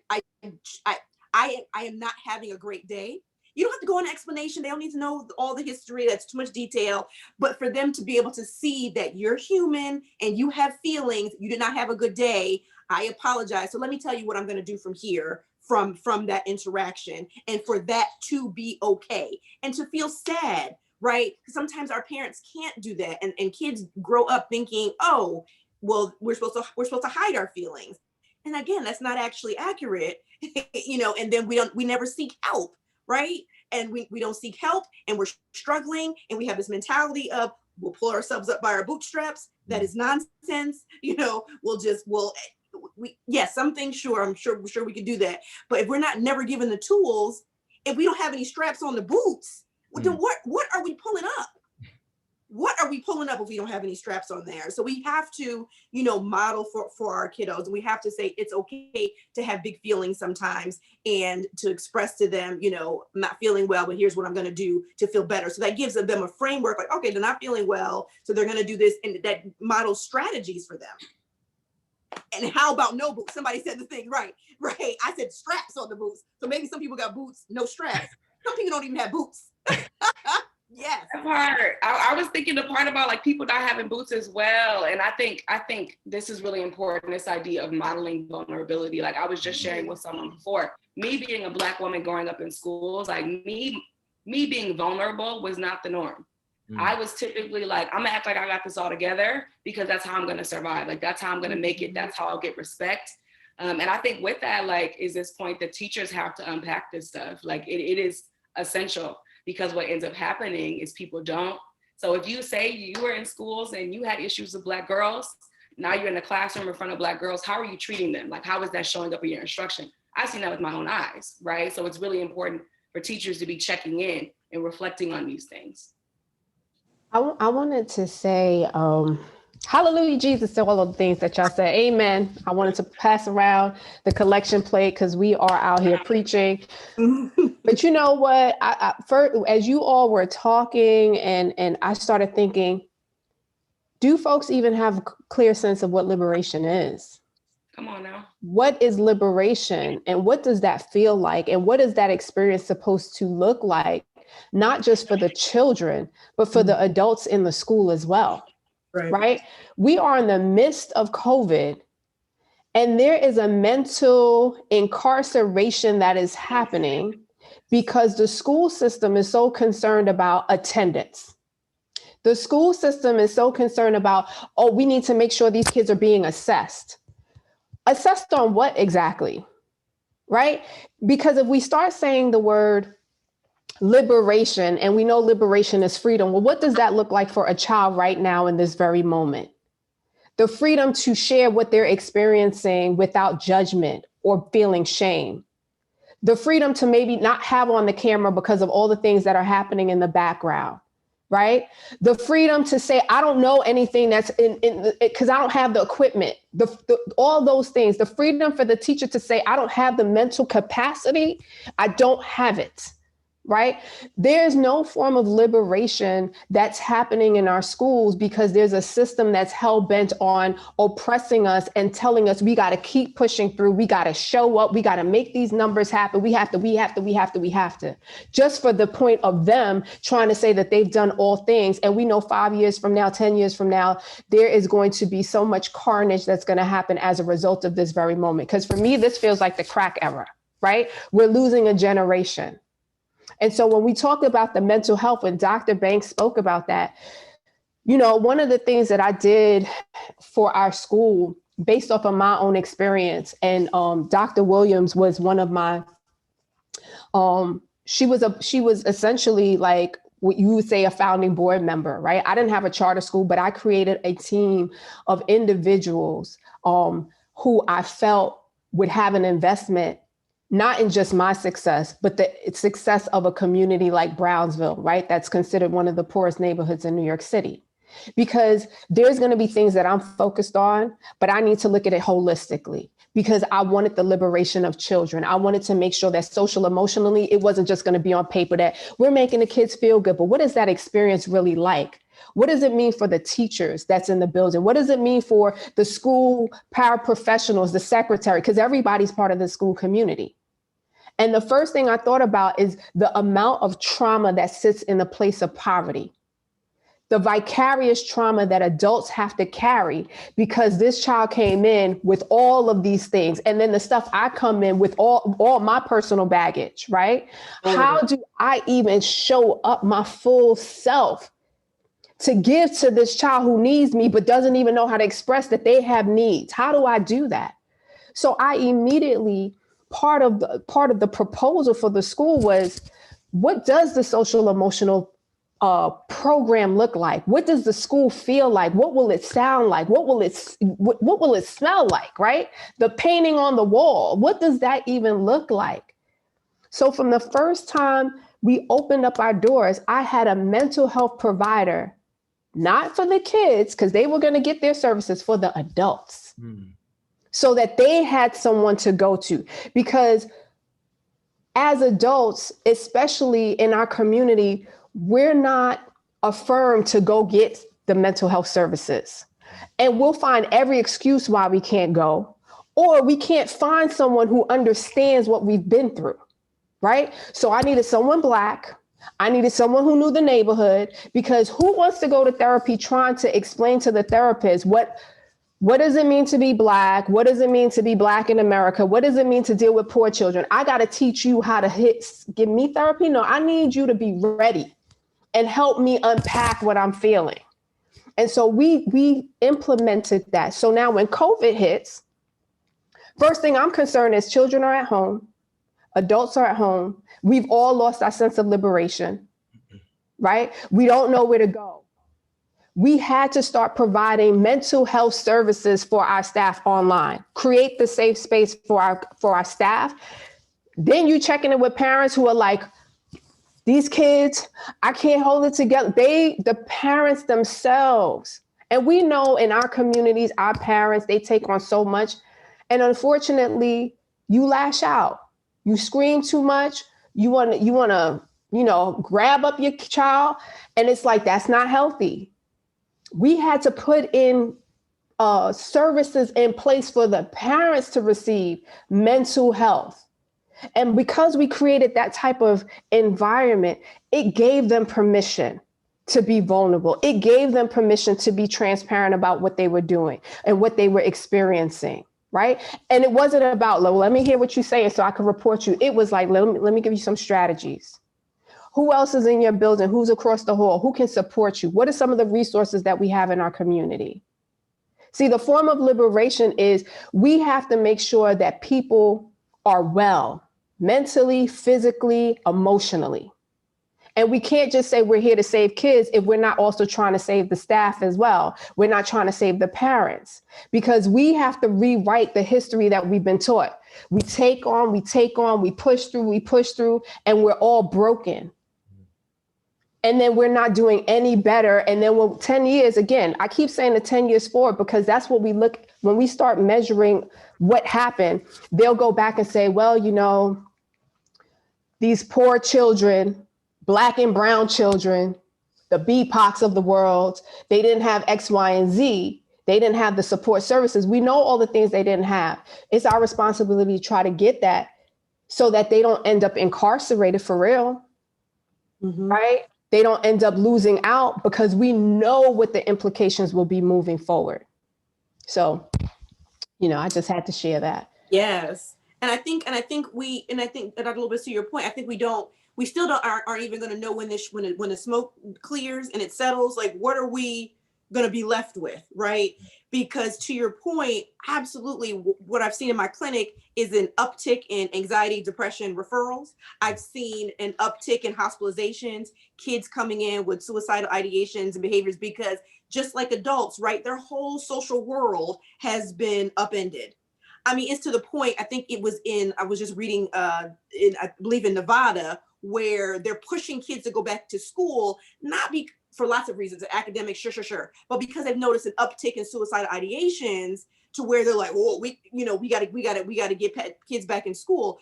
am not having a great day. You don't have to go into explanation. They don't need to know all the history. That's too much detail. But for them to be able to see that you're human and you have feelings, you did not have a good day, I apologize. So let me tell you what I'm going to do from here, from that interaction, and for that to be okay and to feel sad, right? Sometimes our parents can't do that, and kids grow up thinking, oh, well, we're supposed to hide our feelings. And again, that's not actually accurate, and then we never seek help, right? And we don't seek help, and we're struggling, and we have this mentality of, we'll pull ourselves up by our bootstraps. That is nonsense. Some things, sure, I'm sure we could do that. But if we're never given the tools, if we don't have any straps on the boots, then what are we pulling up? What are we pulling up if we don't have any straps on there? So we have to, model for our kiddos. We have to say it's okay to have big feelings sometimes, and to express to them, I'm not feeling well, but here's what I'm going to do to feel better. So that gives them a framework, like, okay, they're not feeling well, so they're going to do this, and that models strategies for them. And how about no boots? Somebody said the thing, right? I said straps on the boots. So maybe some people got boots, no straps. Some people don't even have boots. Yes. That part. I was thinking the part about like people not having boots as well. And I think this is really important, this idea of modeling vulnerability. Like I was just sharing with someone before, me being a Black woman growing up in schools, like me being vulnerable was not the norm. I was typically like, I'm gonna act like I got this all together because that's how I'm gonna survive. Like that's how I'm gonna make it. That's how I'll get respect. And I think with that, like, is this point that teachers have to unpack this stuff. Like it is essential, because what ends up happening is people don't So if you say you were in schools and you had issues with Black girls, now you're in the classroom in front of Black girls, how are you treating them? Like, how is that showing up in your instruction? I've seen that with my own eyes, right? So it's really important for teachers to be checking in and reflecting on these things. I wanted to say, hallelujah, Jesus, to all of the things that y'all said. Amen. I wanted to pass around the collection plate because we are out here preaching. But you know what? First, as you all were talking and I started thinking, do folks even have a clear sense of what liberation is? Come on now. What is liberation and what does that feel like? And what is that experience supposed to look like? Not just for the children, but for the adults in the school as well, right? We are in the midst of COVID and there is a mental incarceration that is happening because the school system is so concerned about attendance. The school system is so concerned about, oh, we need to make sure these kids are being assessed. Assessed on what exactly, right? Because if we start saying the word liberation, and we know liberation is freedom, well, what does that look like for a child right now in this very moment? The freedom to share what they're experiencing without judgment or feeling shame. The freedom to maybe not have on the camera because of all the things that are happening in the background, right? The freedom to say, I don't know anything that's because I don't have the equipment, all those things. The freedom for the teacher to say, I don't have the mental capacity, I don't have it. Right? There's no form of liberation that's happening in our schools because there's a system that's hell bent on oppressing us and telling us we got to keep pushing through. We got to show up. We got to make these numbers happen. We have to, just for the point of them trying to say that they've done all things. And we know 5 years from now, 10 years from now, there is going to be so much carnage that's going to happen as a result of this very moment. Because for me, this feels like the crack era, right? We're losing a generation. And so when we talk about the mental health, when Dr. Banks spoke about that, you know, one of the things that I did for our school based off of my own experience, and Dr. Williams was one of my, she was essentially like what you would say a founding board member, right? I didn't have a charter school, but I created a team of individuals who I felt would have an investment not in just my success, but the success of a community like Brownsville, right? That's considered one of the poorest neighborhoods in New York City. Because there's going to be things that I'm focused on, but I need to look at it holistically because I wanted the liberation of children. I wanted to make sure that social emotionally, it wasn't just going to be on paper that we're making the kids feel good, but what is that experience really like? What does it mean for the teachers that's in the building? What does it mean for the school paraprofessionals, the secretary? Because everybody's part of the school community. And the first thing I thought about is the amount of trauma that sits in the place of poverty, the vicarious trauma that adults have to carry because this child came in with all of these things. And then the stuff I come in with all my personal baggage, right? How do I even show up my full self to give to this child who needs me, but doesn't even know how to express that they have needs? How do I do that? So I immediately, part of the proposal for the school was, what does the social emotional program look like? What does the school feel like? What will it sound like? What will it smell like, right? The painting on the wall, what does that even look like? So from the first time we opened up our doors, I had a mental health provider, not for the kids, because they were going to get their services, for the adults. So that they had someone to go to. Because as adults, especially in our community, we're not affirmed to go get the mental health services. And we'll find every excuse why we can't go, or we can't find someone who understands what we've been through, right? So I needed someone Black. I needed someone who knew the neighborhood, because who wants to go to therapy trying to explain to the therapist what does it mean to be Black? What does it mean to be Black in America? What does it mean to deal with poor children? I got to teach you how to give me therapy. No, I need you to be ready and help me unpack what I'm feeling. And so we implemented that. So now when COVID hits, first thing I'm concerned is children are at home, adults are at home. We've all lost our sense of liberation, right? We don't know where to go. We had to start providing mental health services for our staff online, create the safe space for our staff. Then you checking in with parents who are like, these kids, I can't hold it together. The parents themselves. And we know in our communities, our parents, they take on so much. And unfortunately, you lash out. You scream too much. You want to, grab up your child. And it's like, that's not healthy. We had to put in services in place for the parents to receive mental health. And because we created that type of environment, it gave them permission to be vulnerable. It gave them permission to be transparent about what they were doing and what they were experiencing, right? And it wasn't about, well, let me hear what you're saying so I can report you. It was like, let me give you some strategies. Who else is in your building? Who's across the hall? Who can support you? What are some of the resources that we have in our community? See, the form of liberation is we have to make sure that people are well, mentally, physically, emotionally. And we can't just say we're here to save kids if we're not also trying to save the staff as well. We're not trying to save the parents, because we have to rewrite the history that we've been taught. We take on, we push through, and we're all broken. And then we're not doing any better. And then 10 years, again, I keep saying the 10 years forward, because that's what we look, when we start measuring what happened, they'll go back and say, well, these poor children, Black and brown children, the BPOCs of the world, they didn't have X, Y, and Z. They didn't have the support services. We know all the things they didn't have. It's our responsibility to try to get that so that they don't end up incarcerated for real, right? They don't end up losing out, because we know what the implications will be moving forward. So, I just had to share that. Yes. And I think that a little bit to your point, I think we still aren't even going to know when the smoke clears and it settles, like, what are we going to be left with, right? Because to your point, absolutely, what I've seen in my clinic is an uptick in anxiety, depression referrals. I've seen an uptick in hospitalizations, kids coming in with suicidal ideations and behaviors, because just like adults, right, their whole social world has been upended. I mean, it's to the point, I think I was just reading, I believe in Nevada, where they're pushing kids to go back to school, for lots of reasons, academic, sure, but because they've noticed an uptick in suicidal ideations, to where they're like, oh, we got to get kids back in school.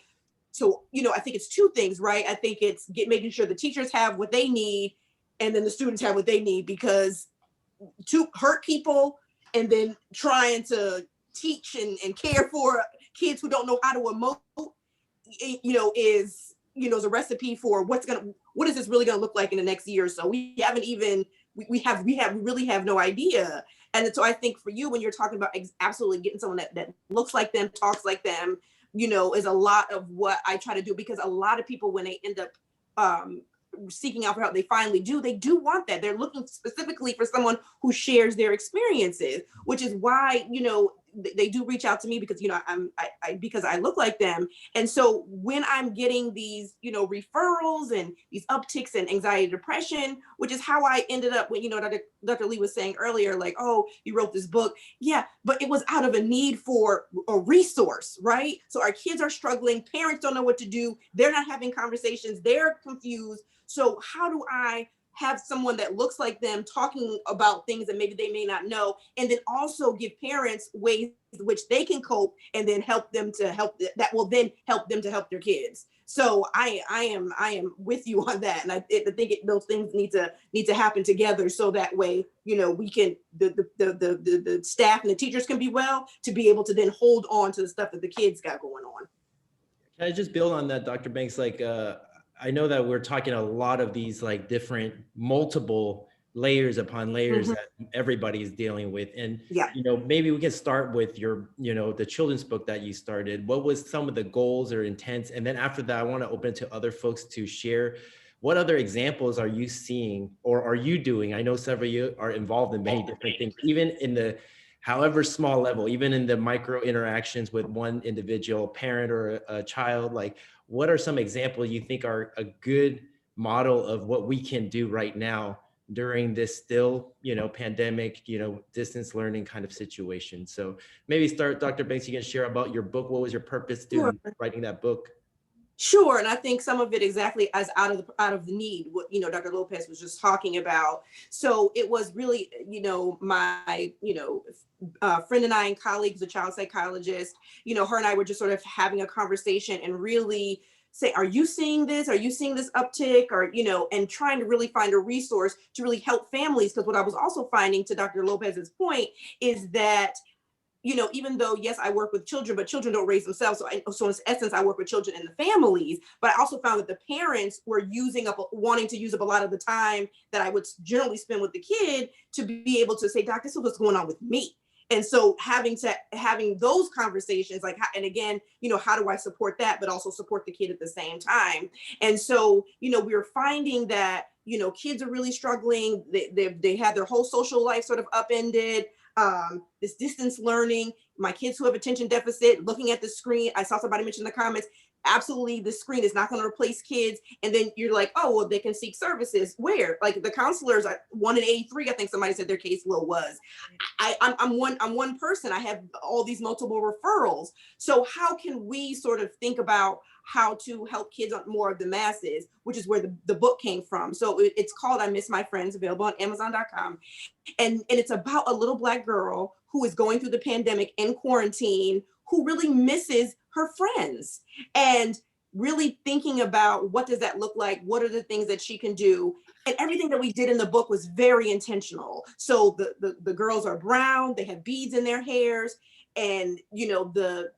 So, I think it's two things, right? I think it's making sure the teachers have what they need, and then the students have what they need, because to hurt people and then trying to teach and care for kids who don't know how to emote, is a recipe for what is this really going to look like in the next year or so. We haven't even, we really have no idea. And so I think for you, when you're talking about absolutely getting someone that looks like them, talks like them, is a lot of what I try to do, because a lot of people, when they end up seeking out for help, they do want that. They're looking specifically for someone who shares their experiences, which is why, they do reach out to me, because, because I look like them. And so when I'm getting these, referrals and these upticks in anxiety, depression, which is how I ended up when, Dr. Lee was saying earlier, like, oh, you wrote this book. Yeah, but it was out of a need for a resource, right? So our kids are struggling. Parents don't know what to do. They're not having conversations. They're confused. So how do I have someone that looks like them talking about things that maybe they may not know, and then also give parents ways in which they can cope, and then help them to help their kids. So I am with you on that, and I think those things need to happen together, so that way we can the staff and the teachers can be well, to be able to then hold on to the stuff that the kids got going on. Can I just build on that, Dr. Banks? Like, I know that we're talking a lot of these like different multiple layers upon layers that everybody's dealing with. And, maybe we can start with your, the children's book that you started. What was some of the goals or intents? And then after that, I want to open it to other folks to share. What other examples are you seeing, or are you doing? I know several of you are involved in many different things, even in the however small level, even in the micro interactions with one individual parent or a child. Like, what are some examples you think are a good model of what we can do right now during this still, pandemic, distance learning kind of situation. So maybe start, Dr. Banks, you can share about your book. What was your purpose to writing that book? Sure, and I think some of it exactly as out of the need, what Dr. Lopez was just talking about. So it was really, my friend and I and colleagues, a child psychologist, her and I were just sort of having a conversation and really say, are you seeing this? Are you seeing this uptick? Or and trying to really find a resource to really help families, because what I was also finding, to Dr. Lopez's point, is that even though, yes, I work with children, but children don't raise themselves. So in essence, I work with children and the families, but I also found that the parents were wanting to use up a lot of the time that I would generally spend with the kid to be able to say, Doc, this is what's going on with me. And so having those conversations, like, and again, how do I support that, but also support the kid at the same time? And so, we were finding that, kids are really struggling. They had their whole social life sort of upended. This distance learning, my kids who have attention deficit, looking at the screen. I saw somebody mention in the comments, absolutely, the screen is not going to replace kids. And then you're like, oh, well, they can seek services. Where? Like the counselors, 1 in 83, I think somebody said their caseload was. I'm one person. I have all these multiple referrals. So how can we sort of think about how to help kids on more of the masses, which is where the book came from. So it's called I Miss My Friends, available on Amazon.com. And it's about a little Black girl who is going through the pandemic in quarantine, who really misses her friends, and really thinking about what does that look like? What are the things that she can do? And everything that we did in the book was very intentional. So the girls are brown, they have beads in their hairs. And the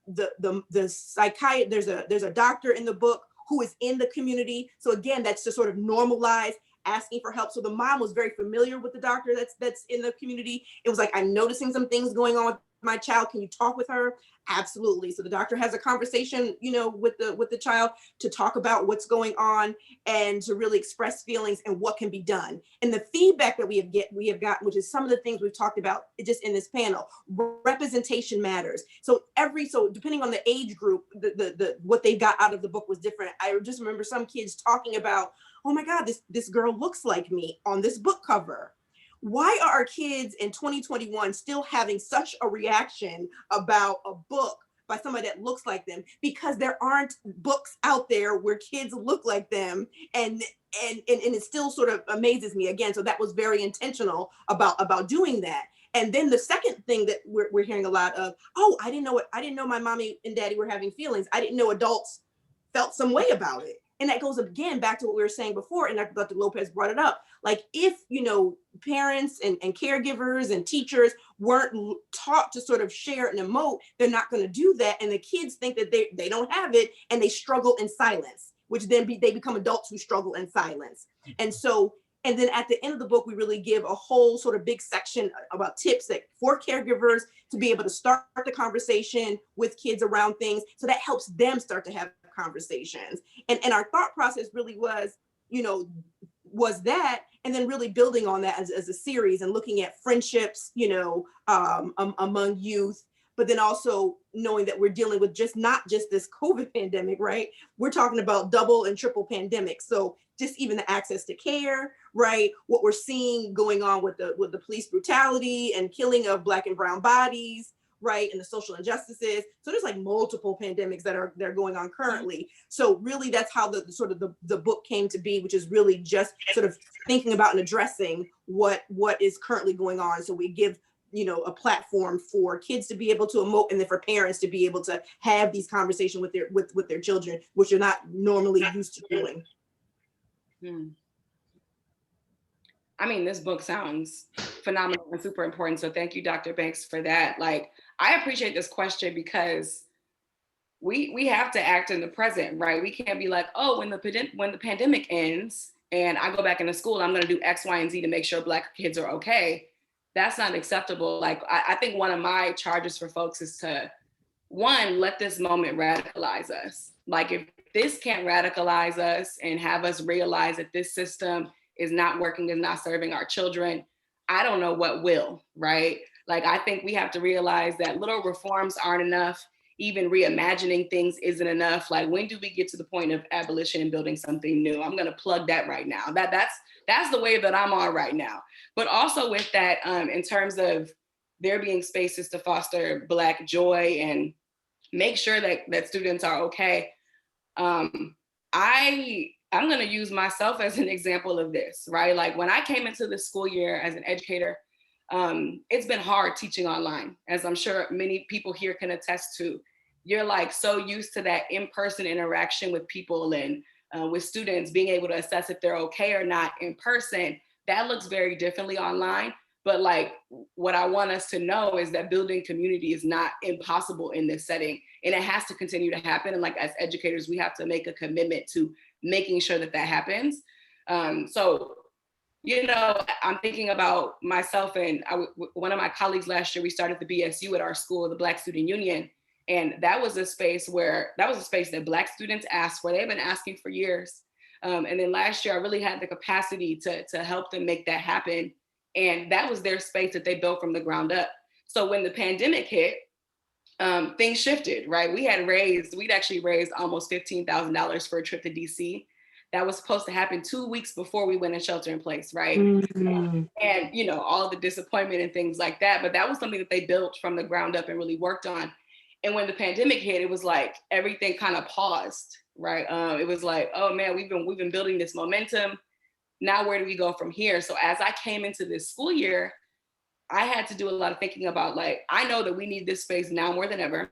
psychiatrist, there's a doctor in the book who is in the community. So again, that's to sort of normalize asking for help. So the mom was very familiar with the doctor that's in the community. It was like, I'm noticing some things going on with my child. Can you talk with her? Absolutely. So the doctor has a conversation, with the child to talk about what's going on and to really express feelings and what can be done. And the feedback that we have gotten, which is some of the things we've talked about just in this panel, representation matters. So depending on the age group, the what they got out of the book was different. I just remember some kids talking about, oh my God, this girl looks like me on this book cover. Why are our kids in 2021 still having such a reaction about a book by somebody that looks like them? Because there aren't books out there where kids look like them. And it still sort of amazes me again. So that was very intentional about doing that. And then the second thing that we're hearing a lot of, oh, I didn't know my mommy and daddy were having feelings. I didn't know adults felt some way about it. And that goes again back to what we were saying before, and Dr. Lopez brought it up. Like if, parents and caregivers and teachers weren't taught to sort of share and emote, they're not going to do that. And the kids think that they don't have it and they struggle in silence, which then they become adults who struggle in silence. And then at the end of the book, we really give a whole sort of big section about tips for caregivers to be able to start the conversation with kids around things. So that helps them start to have conversations. And our thought process really was that, and then really building on that as a series and looking at friendships, among youth, but then also knowing that we're dealing with not just this COVID pandemic, right? We're talking about double and triple pandemics. So just even the access to care, right? What we're seeing going on with the police brutality and killing of Black and brown bodies, right? And the social injustices. So there's like multiple pandemics that are going on currently. So really that's how the book came to be, which is really just sort of thinking about and addressing what is currently going on. So we give, a platform for kids to be able to emote, and then for parents to be able to have these conversations with their children, which you're not normally used to doing. I mean, this book sounds phenomenal and super important. So thank you, Dr. Banks, for that. Like, I appreciate this question because we have to act in the present, right? We can't be like, oh, when the pandemic ends and I go back into school, I'm going to do X, Y, and Z to make sure Black kids are okay. That's not acceptable. Like, I think one of my charges for folks is to, one, let this moment radicalize us. Like, if this can't radicalize us and have us realize that this system is not working, is not serving our children, I don't know what will, right? Like, I think we have to realize that little reforms aren't enough. even reimagining things isn't enough. Like, when do we get to the point of abolition and building something new? I'm going to plug that right now. That's the wave that I'm on right now. But also with that, in terms of there being spaces to foster Black joy and make sure that students are okay. I'm going to use myself as an example of this, right? Like, when I came into the school year as an educator, it's been hard teaching online, as I'm sure many people here can attest to. You're like so used to that in-person interaction with people and with students, being able to assess if they're okay or not in person. That looks very differently online. But like, what I want us to know is that building community is not impossible in this setting, and it has to continue to happen. And like, as educators, we have to make a commitment to making sure that that happens. So, you know, I'm thinking about myself and one of my colleagues last year, we started the BSU at our school, the Black Student Union. And that was a space that Black students asked for. They've been asking for years. And then last year, I really had the capacity to help them make that happen. And that was their space that they built from the ground up. So when the pandemic hit, things shifted, right? We'd actually raised almost $15,000 for a trip to DC. That was supposed to happen 2 weeks before we went in shelter in place, right? Mm-hmm. And, you know, all the disappointment and things like that. But that was something that they built from the ground up and really worked on. And when the pandemic hit, it was like everything kind of paused, right? It was like, oh man, we've been building this momentum. Now where do we go from here? So as I came into this school year, I had to do a lot of thinking about, like, I know that we need this space now more than ever.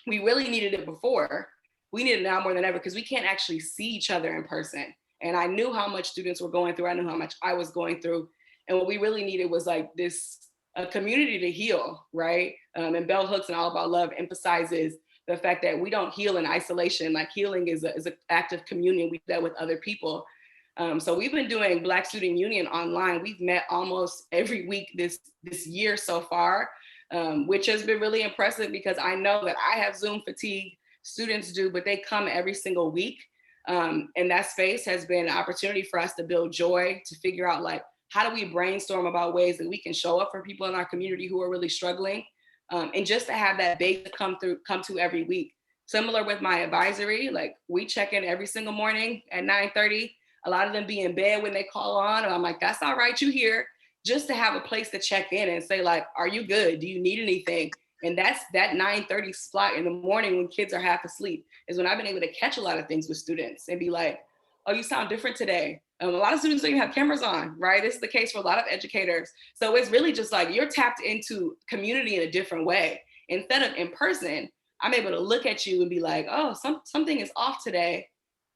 We really needed it before. We need it now more than ever because we can't actually see each other in person. And I knew how much students were going through. I knew how much I was going through. And what we really needed was like a community to heal, right? And Bell Hooks and All About Love emphasizes the fact that we don't heal in isolation. Like, healing is an act of communion. We do that with other people. So we've been doing Black Student Union online. We've met almost every week this year so far, which has been really impressive because I know that I have Zoom fatigue, students do, but they come every single week. And that space has been an opportunity for us to build joy, to figure out, like, how do we brainstorm about ways that we can show up for people in our community who are really struggling, and just to have that base come to every week. Similar with my advisory, like, we check in every single morning at 9:30. A lot of them be in bed when they call on, and I'm like, that's all right, you here. Just to have a place to check in and say, like, are you good? Do you need anything? And that's that 9:30 slot in the morning when kids are half asleep is when I've been able to catch a lot of things with students and be like, oh, you sound different today. A lot of students don't even have cameras on, right? This is the case for a lot of educators. So it's really just like, you're tapped into community in a different way. Instead of in person, I'm able to look at you and be like, oh, something is off today.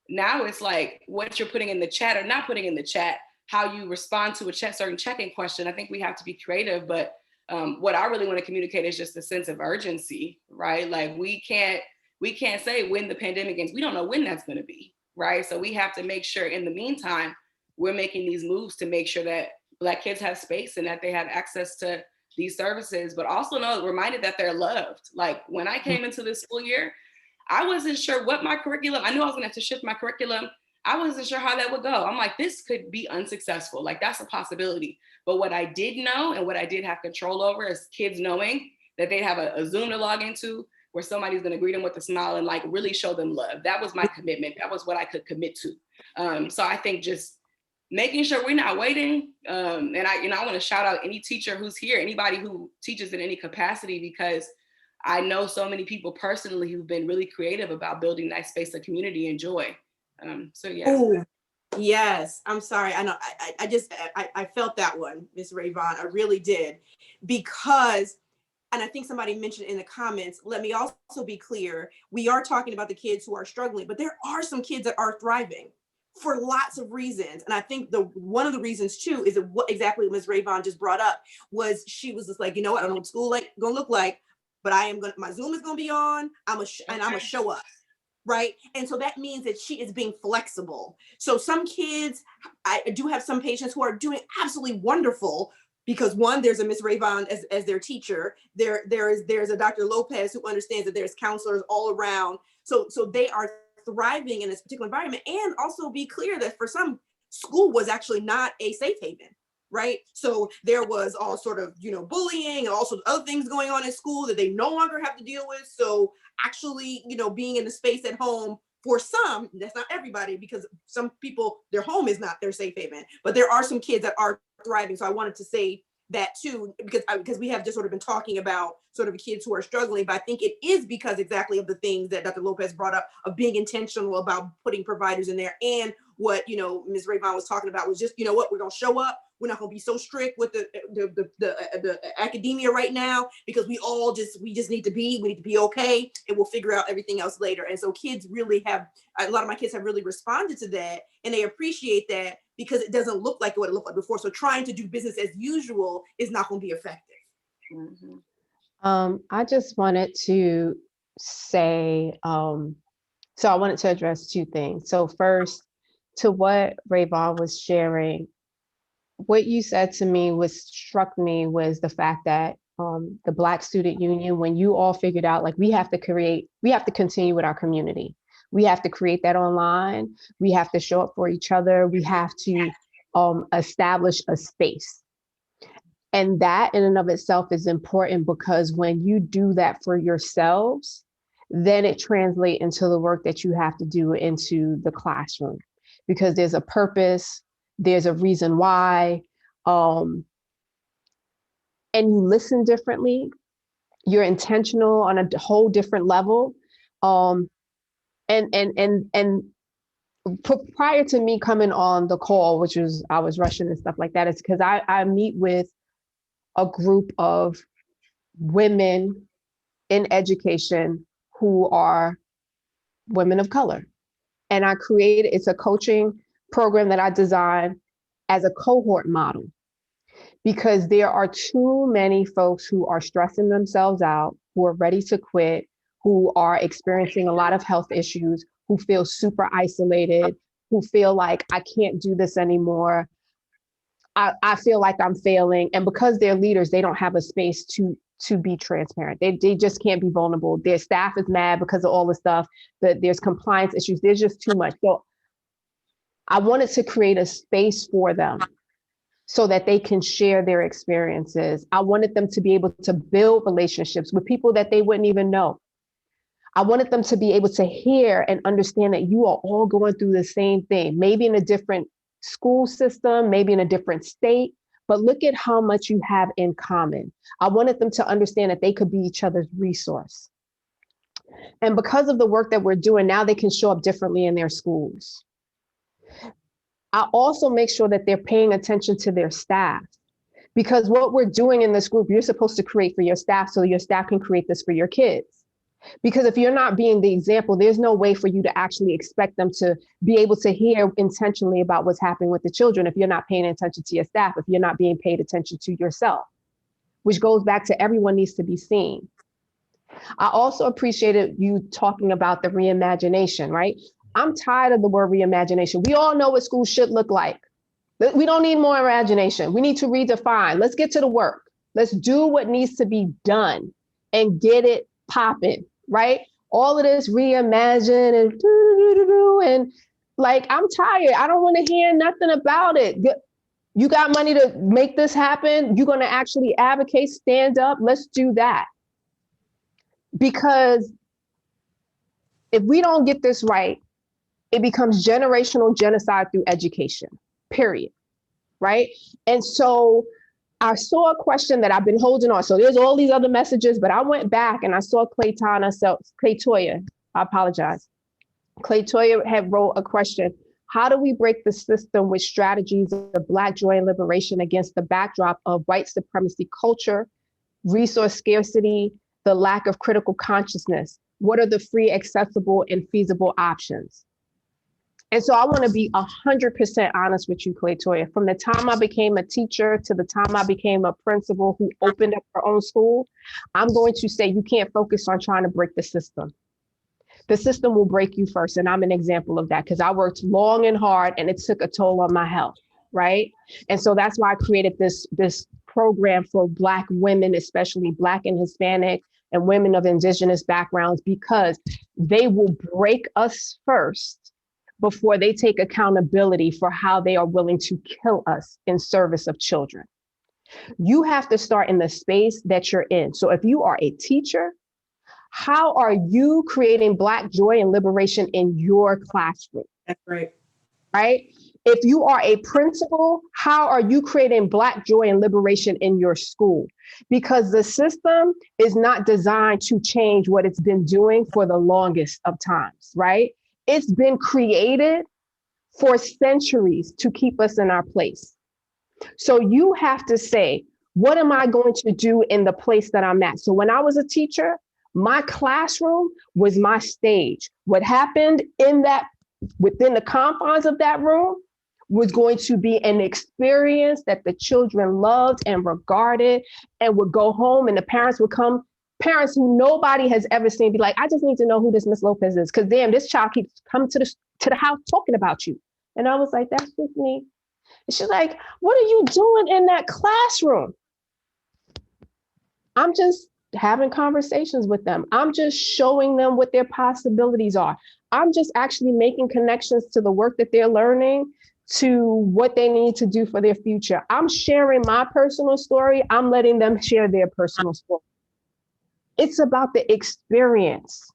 Now it's like what you're putting in the chat or not putting in the chat, how you respond to a certain check-in question. I think we have to be creative, but what I really want to communicate is just a sense of urgency, right? Like, we can't say when the pandemic ends. We don't know when that's going to be, right? So we have to make sure in the meantime, we're making these moves to make sure that Black kids have space and that they have access to these services, but also reminded that they're loved. Like, when I came into this school year, I wasn't sure what my curriculum, I knew I was gonna have to shift my curriculum. I wasn't sure how that would go. I'm like, this could be unsuccessful. Like, that's a possibility. But what I did know and what I did have control over is kids knowing that they'd have a Zoom to log into where somebody's gonna greet them with a smile and like really show them love. That was my commitment. That was what I could commit to. So I think just making sure we're not waiting. And I wanna shout out any teacher who's here, anybody who teaches in any capacity, because I know so many people personally who've been really creative about building that space of community and joy. So yeah. Ooh, yes, I'm sorry. I know. I felt that one, Ms. Rayvon. I really did, because, and I think somebody mentioned in the comments. Let me also be clear. We are talking about the kids who are struggling, but there are some kids that are thriving for lots of reasons. And I think one of the reasons too is that what exactly Ms. Rayvon just brought up was she was just like, you know what? I don't know what school gonna look like, but my Zoom is gonna be on. I'm gonna show up, right? And so that means that she is being flexible. So some kids, I do have some patients who are doing absolutely wonderful because, one, there's a Miss Rayvon as their teacher. There's a Dr. Lopez who understands that there's counselors all around. So they are thriving in this particular environment. And also be clear that for some, school was actually not a safe haven. right? So there was all sort of, bullying and also other things going on in school that they no longer have to deal with. So actually, being in the space at home for some, that's not everybody, because some people, their home is not their safe haven, but there are some kids that are thriving. So I wanted to say that too, because we have just sort of been talking about sort of kids who are struggling, but I think it is because exactly of the things that Dr. Lopez brought up of being intentional about putting providers in there. And what, Ms. Rayvon was talking about was just, what, we're going to show up. We're not going to be so strict with the academia right now, because we just need to be okay, and we'll figure out everything else later. And so kids really have, a lot of my kids have really responded to that, and they appreciate that because it doesn't look like what it looked like before. So trying to do business as usual is not going to be effective. Mm-hmm. I just wanted to say, so I wanted to address two things. So first, to what Rayvon was sharing, what you said to me struck me was the fact that the Black Student Union, when you all figured out, like, we have to continue with our community. We have to create that online. We have to show up for each other. We have to establish a space. And that in and of itself is important, because when you do that for yourselves, then it translates into the work that you have to do into the classroom, because there's a purpose, there's a reason why, and you listen differently. You're intentional on a whole different level. And prior to me coming on the call, which was, I was rushing and stuff like that, is because I meet with a group of women in education who are women of color. And it's a coaching program that I designed as a cohort model, because there are too many folks who are stressing themselves out, who are ready to quit, who are experiencing a lot of health issues, who feel super isolated, who feel like, I can't do this anymore. I feel like I'm failing. And because they're leaders, they don't have a space to be transparent. They just can't be vulnerable. Their staff is mad because of all the stuff, that there's compliance issues. There's just too much. So I wanted to create a space for them so that they can share their experiences. I wanted them to be able to build relationships with people that they wouldn't even know. I wanted them to be able to hear and understand that you are all going through the same thing, maybe in a different school system, maybe in a different state, but look at how much you have in common. I wanted them to understand that they could be each other's resource. And because of the work that we're doing now, they can show up differently in their schools. I also make sure that they're paying attention to their staff, because what we're doing in this group, you're supposed to create for your staff so your staff can create this for your kids. Because if you're not being the example, there's no way for you to actually expect them to be able to hear intentionally about what's happening with the children if you're not paying attention to your staff, if you're not being paid attention to yourself, which goes back to everyone needs to be seen. I also appreciated you talking about the reimagination, right? I'm tired of the word reimagination. We all know what school should look like. We don't need more imagination. We need to redefine. Let's get to the work. Let's do what needs to be done and get it popping, right? All of this reimagine and like, I'm tired. I don't want to hear nothing about it. You got money to make this happen. You're going to actually advocate, stand up. Let's do that. Because if we don't get this right, it becomes generational genocide through education, period. Right? And so I saw a question that I've been holding on. So there's all these other messages, but I went back and I saw Claytoya, I apologize. Claytoya had wrote a question. How do we break the system with strategies of Black joy and liberation against the backdrop of white supremacy culture, resource scarcity, the lack of critical consciousness? What are the free, accessible, and feasible options? And so I want to be 100% honest with you, Claytoya. From the time I became a teacher to the time I became a principal who opened up her own school, I'm going to say you can't focus on trying to break the system. The system will break you first. And I'm an example of that because I worked long and hard and it took a toll on my health, right? And so that's why I created this program for Black women, especially Black and Hispanic and women of indigenous backgrounds, because they will break us first before they take accountability for how they are willing to kill us in service of children. You have to start in the space that you're in. So if you are a teacher, how are you creating Black joy and liberation in your classroom? That's right. Right? If you are a principal, how are you creating Black joy and liberation in your school? Because the system is not designed to change what it's been doing for the longest of times, right? It's been created for centuries to keep us in our place. So you have to say, what am I going to do in the place that I'm at? So when I was a teacher, my classroom was my stage. What happened in that, within the confines of that room, was going to be an experience that the children loved and regarded, and would go home and the parents would come, parents who nobody has ever seen, be like, I just need to know who this Miss Lopez is, because damn, this child keeps coming to the house talking about you. And I was like, that's just me. And she's like, what are you doing in that classroom? I'm just having conversations with them. I'm just showing them what their possibilities are. I'm just actually making connections to the work that they're learning, to what they need to do for their future. I'm sharing my personal story. I'm letting them share their personal story. It's about the experience.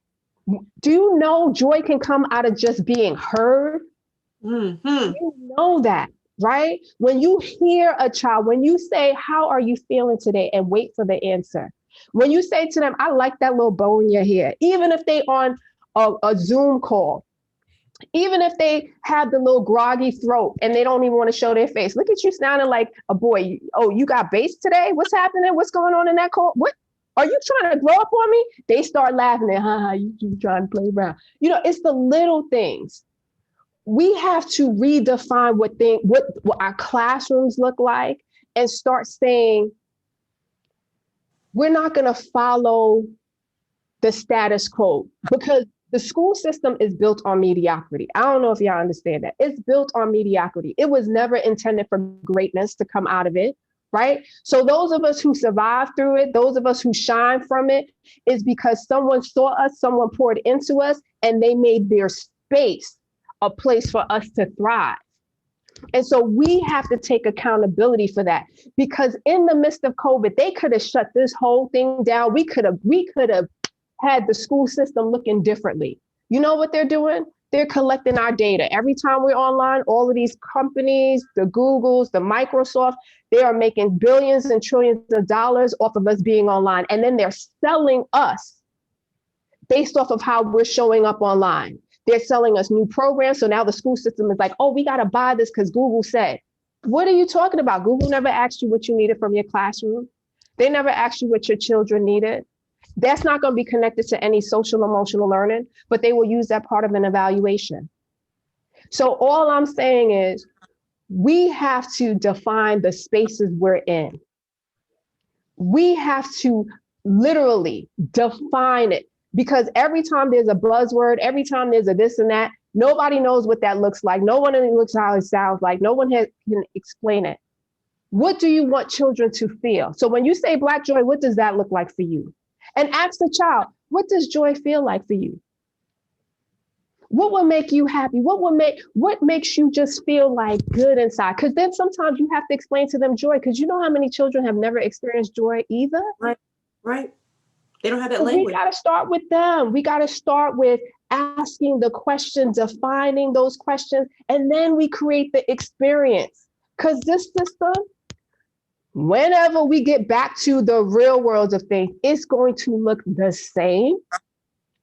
Do you know joy can come out of just being heard? Mm-hmm. You know that, right? When you hear a child, when you say, how are you feeling today? And wait for the answer. When you say to them, I like that little bow in your hair, even if they on a Zoom call, even if they have the little groggy throat and they don't even want to show their face. Look at you sounding like a boy. Oh, you got bass today? What's happening? What's going on in that call? What? Are you trying to grow up on me? They start laughing at, you trying to play around. You know, it's the little things. We have to redefine what our classrooms look like and start saying, we're not going to follow the status quo, because the school system is built on mediocrity. I don't know if y'all understand that. It's built on mediocrity. It was never intended for greatness to come out of it, right? So those of us who survive through it, those of us who shine from it, is because someone saw us, someone poured into us, and they made their space a place for us to thrive. And so we have to take accountability for that, because in the midst of COVID, they could have shut this whole thing down. We could have had the school system looking differently. You know what they're doing? They're collecting our data. Every time we're online, all of these companies, the Googles, the Microsoft, they are making billions and trillions of dollars off of us being online. And then they're selling us based off of how we're showing up online. They're selling us new programs. So now the school system is like, oh, we got to buy this because Google said. What are you talking about? Google never asked you what you needed from your classroom. They never asked you what your children needed. That's not going to be connected to any social emotional learning, but they will use that part of an evaluation. So all I'm saying is we have to define the spaces we're in. We have to literally define it, because every time there's a buzzword, every time there's a this and that, nobody knows what that looks like. No one looks how it sounds like. No one can explain it. What do you want children to feel? So when you say Black joy, what does that look like for you? And ask the child, what does joy feel like for you? What will make you happy? What makes you just feel like good inside? Because then sometimes you have to explain to them joy, because you know how many children have never experienced joy either? Right. They don't have that So language. we got to start with them. We got to start with asking the questions, defining those questions, and then we create the experience. Because this system, whenever we get back to the real world of things, it's going to look the same,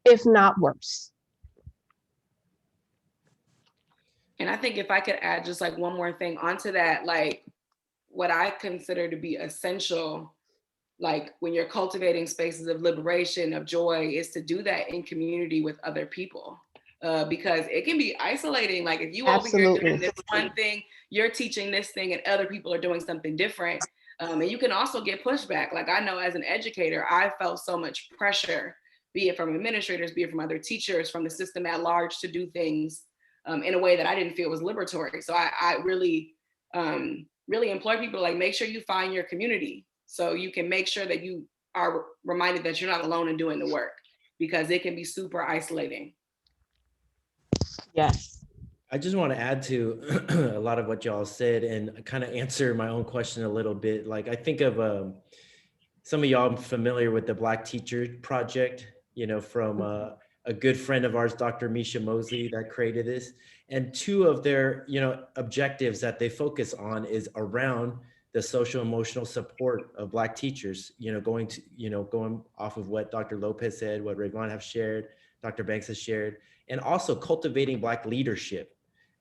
if not worse. And I think if I could add just like one more thing onto that, like what I consider to be essential, like when you're cultivating spaces of liberation, of joy, is to do that in community with other people. Because it can be isolating. Like if you over here doing this one thing, you're teaching this thing and other people are doing something different. And you can also get pushback. Like I know as an educator, I felt so much pressure, be it from administrators, be it from other teachers, from the system at large, to do things in a way that I didn't feel was liberatory. So I really, really implore people to like make sure you find your community, so you can make sure that you are reminded that you're not alone in doing the work, because it can be super isolating. Yes. I just want to add to a lot of what y'all said and kind of answer my own question a little bit. Like I think of some of y'all familiar with the Black Teacher Project, from a good friend of ours, Dr. Misha Mosley, that created this. And two of their, objectives that they focus on is around the social emotional support of Black teachers, going off of what Dr. Lopez said, what Rayvon have shared, Dr. Banks has shared, and also cultivating Black leadership.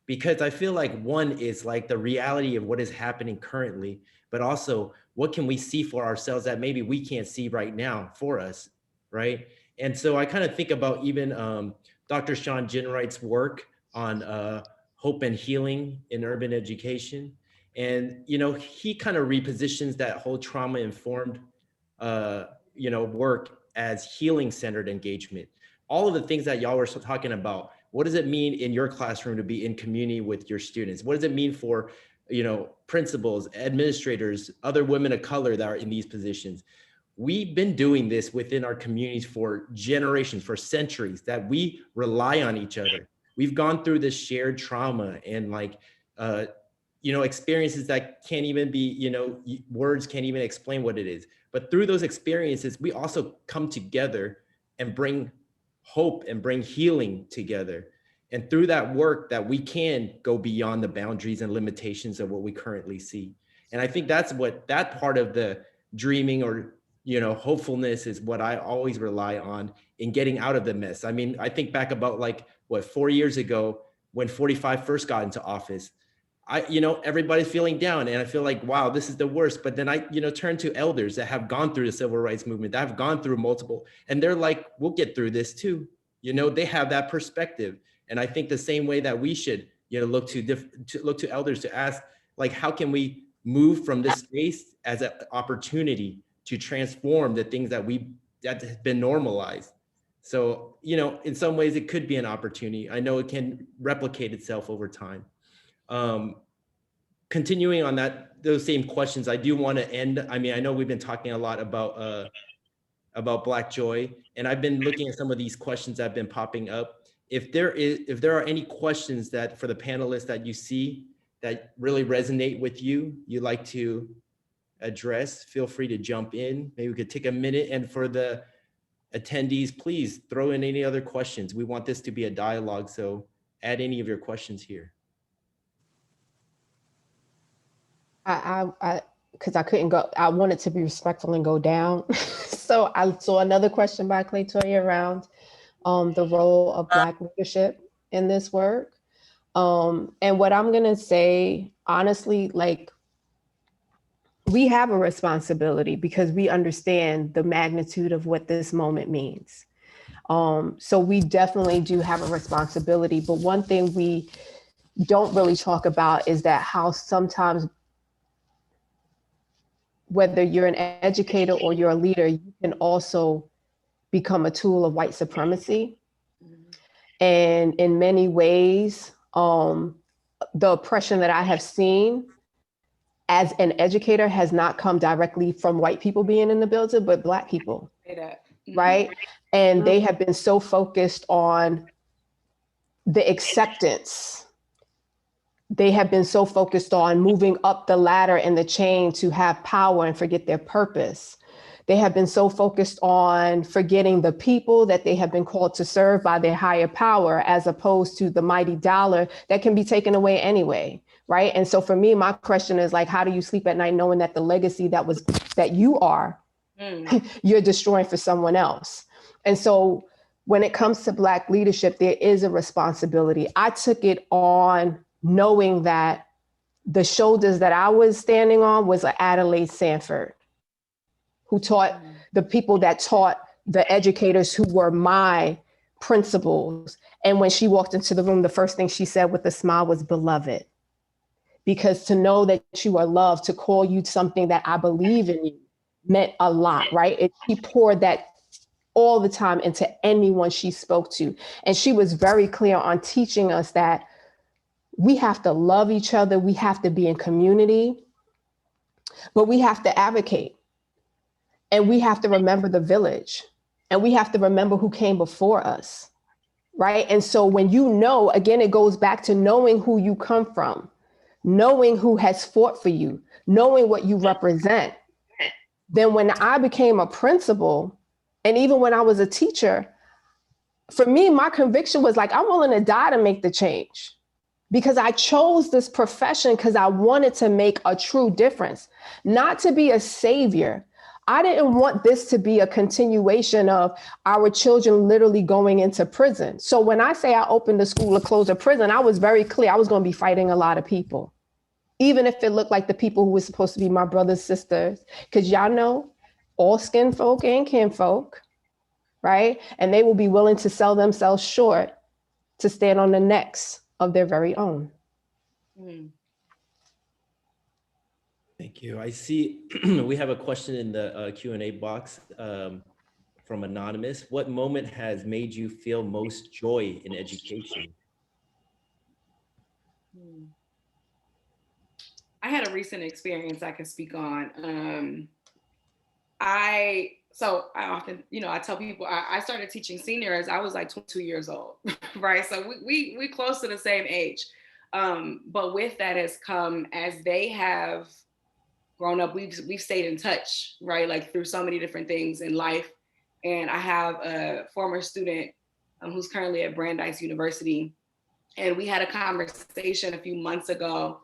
Because I feel like one is like the reality of what is happening currently, but also what can we see for ourselves that maybe we can't see right now for us, right? And so I kind of think about even Dr. Sean Ginwright's work on hope and healing in urban education. And, he kind of repositions that whole trauma-informed, work as healing-centered engagement. All of the things that y'all were talking about, what does it mean in your classroom to be in community with your students? What does it mean for, principals, administrators, other women of color that are in these positions? We've been doing this within our communities for generations, for centuries, that we rely on each other. We've gone through this shared trauma and experiences that can't even be, words can't even explain what it is. But through those experiences, we also come together and bring hope and bring healing together. And through that work that we can go beyond the boundaries and limitations of what we currently see. And I think that's what that part of the dreaming or, hopefulness is what I always rely on in getting out of the mess. I mean, I think back about 4 years ago when 45 first got into office, everybody's feeling down and I feel like, wow, this is the worst. But then I, turn to elders that have gone through the civil rights movement, that have gone through multiple, and they're like, we'll get through this too. They have that perspective. And I think the same way that we should, look to elders to ask, like, how can we move from this space as an opportunity to transform the things that have been normalized. So, in some ways it could be an opportunity. I know it can replicate itself over time. Continuing on those same questions, I do want to end. I mean, I know we've been talking a lot about Black joy, and I've been looking at some of these questions that have been popping up. If there are any questions that for the panelists that you see that really resonate with you, you'd like to address, feel free to jump in. Maybe we could take a minute, and for the attendees, please throw in any other questions. We want this to be a dialogue, so add any of your questions here. Because I couldn't go, I wanted to be respectful and go down. So I saw another question by Clay Toya around the role of Black leadership in this work. And what I'm gonna say, honestly, we have a responsibility because we understand the magnitude of what this moment means. So we definitely do have a responsibility, but one thing we don't really talk about is that how sometimes, whether you're an educator or you're a leader, you can also become a tool of white supremacy. And in many ways, the oppression that I have seen as an educator has not come directly from white people being in the building, but Black people, right? And they have been so focused on the acceptance. They have been so focused on moving up the ladder and the chain to have power and forget their purpose. They have been so focused on forgetting the people that they have been called to serve by their higher power, as opposed to the mighty dollar that can be taken away anyway, right? And so for me, my question is how do you sleep at night knowing that the legacy that you are, you're destroying for someone else? And so when it comes to Black leadership, there is a responsibility. I took it on knowing that the shoulders that I was standing on was Adelaide Sanford, who taught the people that taught the educators who were my principals. And when she walked into the room, the first thing she said with a smile was beloved. Because to know that you are loved, to call you something that I believe in you, meant a lot, right? She poured that all the time into anyone she spoke to. And she was very clear on teaching us that we have to love each other. We have to be in community, but we have to advocate. And we have to remember the village. And we have to remember who came before us. right? And so when you know, again, it goes back to knowing who you come from, knowing who has fought for you, knowing what you represent. Then when I became a principal, and even when I was a teacher, for me, my conviction was like, I'm willing to die to make the change, because I chose this profession because I wanted to make a true difference, not to be a savior. I didn't want this to be a continuation of our children literally going into prison. So when I say I opened a school to close a prison, I was very clear. I was going to be fighting a lot of people, even if it looked like the people who were supposed to be my brothers, sisters, because y'all know all skin folk and kin folk, right? And they will be willing to sell themselves short to stand on the necks of their very own. Thank you. I see we have a question in the Q&A box from Anonymous. What moment has made you feel most joy in education? I had a recent experience I can speak on. I often, I tell people I started teaching seniors. I was like 22 years old, right? So we close to the same age. But with that has come, as they have grown up, we've stayed in touch, right? Like through so many different things in life. And I have a former student who's currently at Brandeis University, and we had a conversation a few months ago.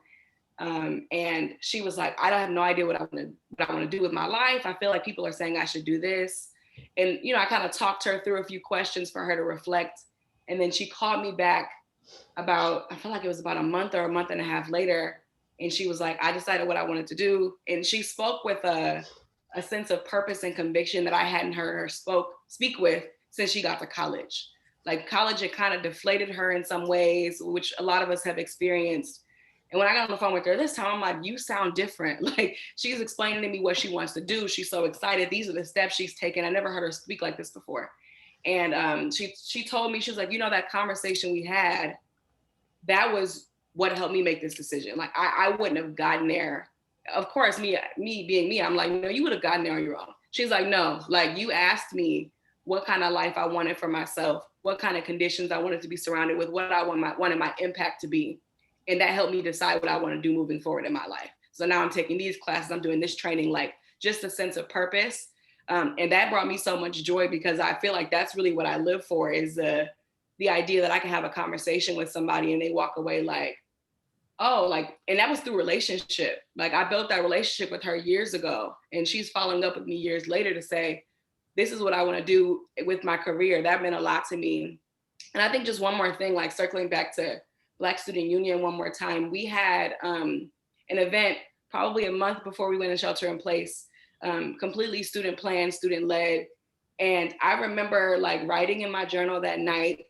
And she was like, I don't have no idea what I want to do with my life. I feel like people are saying I should do this. And, I kind of talked her through a few questions for her to reflect. And then she called me back I feel like it was about a month or a month and a half later. And she was like, I decided what I wanted to do. And she spoke with a sense of purpose and conviction that I hadn't heard her speak with since she got to college. Like college had kind of deflated her in some ways, which a lot of us have experienced. And when I got on the phone with her this time, I'm like, you sound different. Like she's explaining to me what she wants to do. She's so excited. These are the steps she's taken. I never heard her speak like this before. And she told me, she was like, that conversation we had, that was what helped me make this decision. Like I wouldn't have gotten there. Of course, me being me, I'm like, no, you would have gotten there on your own. She's like, no, like you asked me what kind of life I wanted for myself, what kind of conditions I wanted to be surrounded with, what I wanted my impact to be. And that helped me decide what I want to do moving forward in my life. So now I'm taking these classes, I'm doing this training, like just a sense of purpose. And that brought me so much joy, because I feel like that's really what I live for, is the idea that I can have a conversation with somebody and they walk away like, oh, like, and that was through relationship. Like I built that relationship with her years ago, and she's following up with me years later to say, this is what I want to do with my career. That meant a lot to me. And I think just one more thing, like circling back to Black Student Union one more time, we had an event probably a month before we went in shelter in place, completely student planned, student led. And I remember like writing in my journal that night,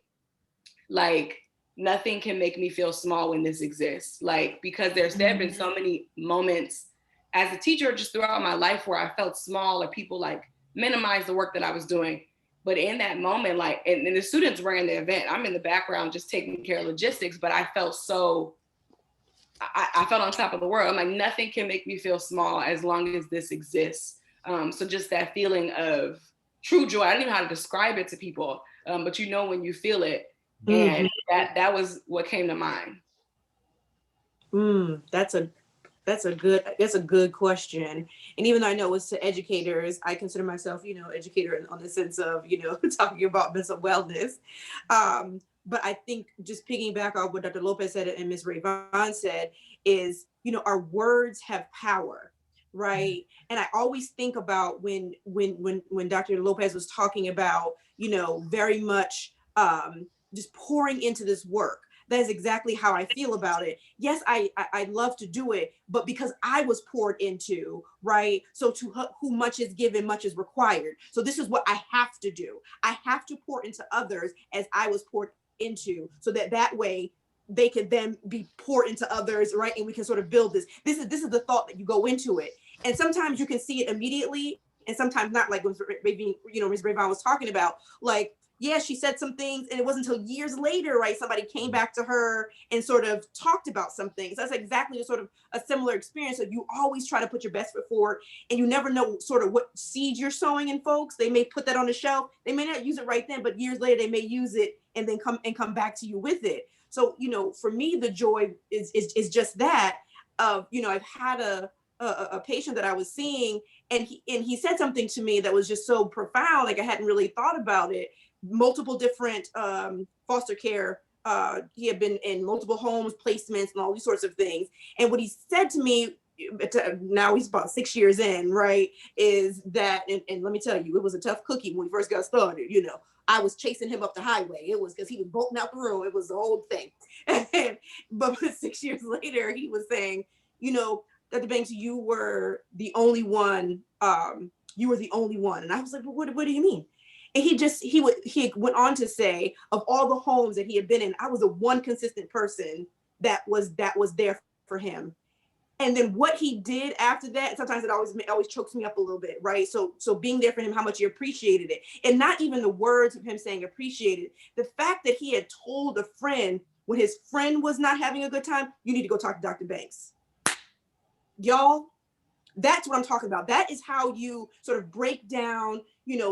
like, nothing can make me feel small when this exists. Like, because there have been so many moments as a teacher just throughout my life where I felt small, or people like minimize the work that I was doing. But in that moment, like, and the students were in the event, I'm in the background just taking care of logistics, but I felt I felt on top of the world. I'm like, nothing can make me feel small as long as this exists. So just that feeling of true joy, I don't even know how to describe it to people, but when you feel it. And that was what came to mind. That's a good question. And even though I know it's to educators, I consider myself, educator on the sense of, talking about mental wellness. But I think just piggyback off what Dr. Lopez said and Ms. Rayvon said is, our words have power, right? And I always think about when Dr. Lopez was talking about, very much just pouring into this work. That is exactly how I feel about it. Yes, I love to do it, but because I was poured into, right? So to whom much is given, much is required. So this is what I have to do. I have to pour into others as I was poured into, so that way they could then be poured into others, right? And we can sort of build this. This is the thought that you go into it. And sometimes you can see it immediately, and sometimes not, like Ms. Rayvon was talking about, like, yeah, she said some things, and it wasn't until years later, right, somebody came back to her and sort of talked about some things. That's exactly sort of a similar experience. So you always try to put your best foot forward, and you never know sort of what seeds you're sowing in folks. They may put that on the shelf. They may not use it right then, but years later they may use it and then come back to you with it. So, for me, the joy is just that of, I've had a patient that I was seeing, and he said something to me that was just so profound. Like, I hadn't really thought about it. Multiple different foster care. He had been in multiple homes, placements, and all these sorts of things. And what he said to me, now he's about 6 years in, right, is that, and let me tell you, it was a tough cookie when we first got started. I was chasing him up the highway. It was because he was bolting out the room. It was the whole thing. But 6 years later, he was saying, Dr. Banks, you were the only one. You were the only one. And I was like, well, what do you mean? And he went on to say, of all the homes that he had been in, I was the one consistent person that was there for him. And then what he did after that, sometimes it always chokes me up a little bit, right? So being there for him, how much he appreciated it. And not even the words of him saying appreciated, the fact that he had told a friend when his friend was not having a good time, you need to go talk to Dr. Banks. Y'all, that's what I'm talking about. That is how you sort of break down, I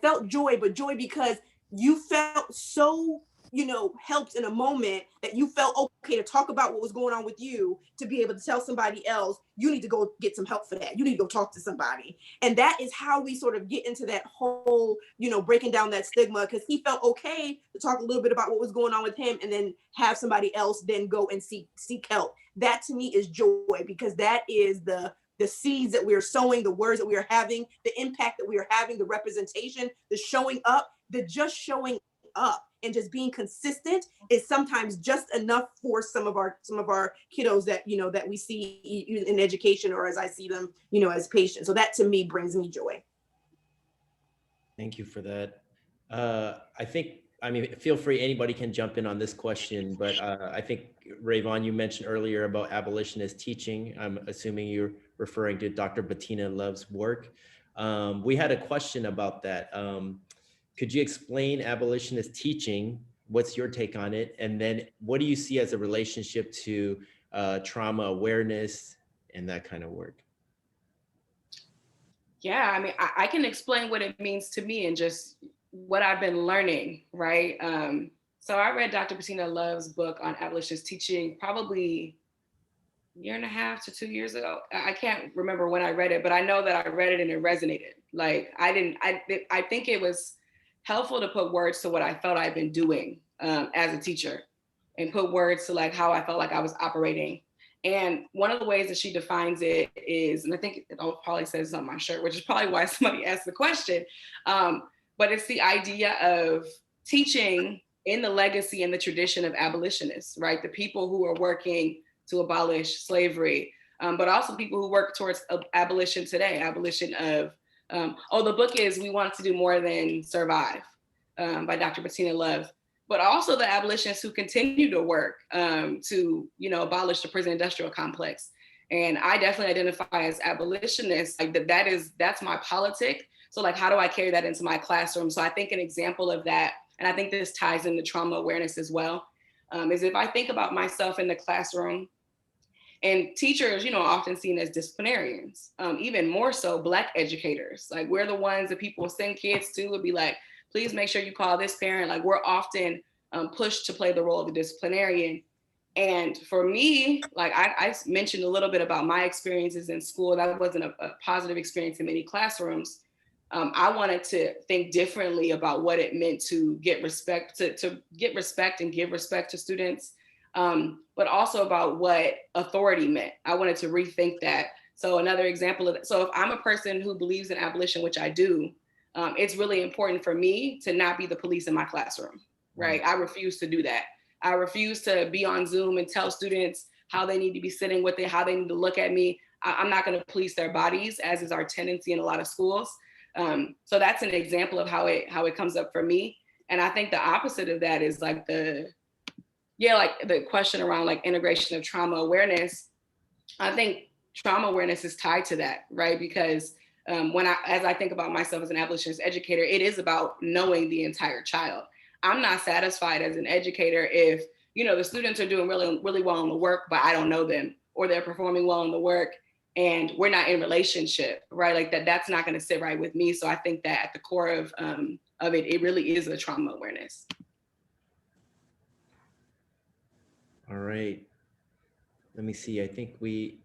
felt joy, but joy because you felt so, helped in a moment that you felt okay to talk about what was going on with you, to be able to tell somebody else, you need to go get some help for that. You need to go talk to somebody. And that is how we sort of get into that whole, breaking down that stigma, because he felt okay to talk a little bit about what was going on with him and then have somebody else then go and seek help. That to me is joy, because that is the seeds that we are sowing, the words that we are having, the impact that we are having, the representation, the showing up, the just showing up and just being consistent is sometimes just enough for some of our kiddos that, that we see in education, or as I see them, as patients. So that to me brings me joy. Thank you for that. Feel free, anybody can jump in on this question, but I think, Rayvon, you mentioned earlier about abolitionist teaching. I'm assuming you're referring to Dr. Bettina Love's work. We had a question about that. Could you explain abolitionist teaching? What's your take on it? And then what do you see as a relationship to trauma awareness and that kind of work? Yeah, I can explain what it means to me and just what I've been learning, right? So I read Dr. Bettina Love's book on abolitionist teaching probably a year and a half to 2 years ago. I can't remember when I read it, but I know that I read it and it resonated. Like I think it was helpful to put words to what I felt I'd been doing as a teacher, and put words to like how I felt like I was operating. And one of the ways that she defines it is, and I think it probably says on my shirt, which is probably why somebody asked the question, but it's the idea of teaching in the legacy and the tradition of abolitionists, right? The people who are working to abolish slavery, but also people who work towards abolition today, abolition of, the book is We Want to Do More Than Survive, by Dr. Bettina Love, but also the abolitionists who continue to work to, abolish the prison industrial complex. And I definitely identify as abolitionist, like that's my politic. So like, how do I carry that into my classroom? So I think an example of that, and I think this ties into trauma awareness as well, is if I think about myself in the classroom, and teachers, often seen as disciplinarians, even more so Black educators. Like, we're the ones that people send kids to would be like, please make sure you call this parent. Like, we're often pushed to play the role of the disciplinarian. And for me, like I mentioned a little bit about my experiences in school, that wasn't a positive experience in many classrooms. I wanted to think differently about what it meant to get respect, to get respect and give respect to students, but also about what authority meant. I wanted to rethink that. So another example of that, so if I'm a person who believes in abolition, which I do, it's really important for me to not be the police in my classroom, right? I refuse to do that. I refuse to be on Zoom and tell students how they need to be sitting with it, how they need to look at me. I'm not going to police their bodies, as is our tendency in a lot of schools. So that's an example of how it comes up for me. And I think the opposite of that is like the question around like integration of trauma awareness. I think trauma awareness is tied to that, right? Because as I think about myself as an abolitionist educator, it is about knowing the entire child. I'm not satisfied as an educator if, the students are doing really, really well in the work, but I don't know them, or they're performing well in the work and we're not in relationship, right? Like that's not going to sit right with me. So I think that at the core of it, it really is a trauma awareness. All right. Let me see. I think we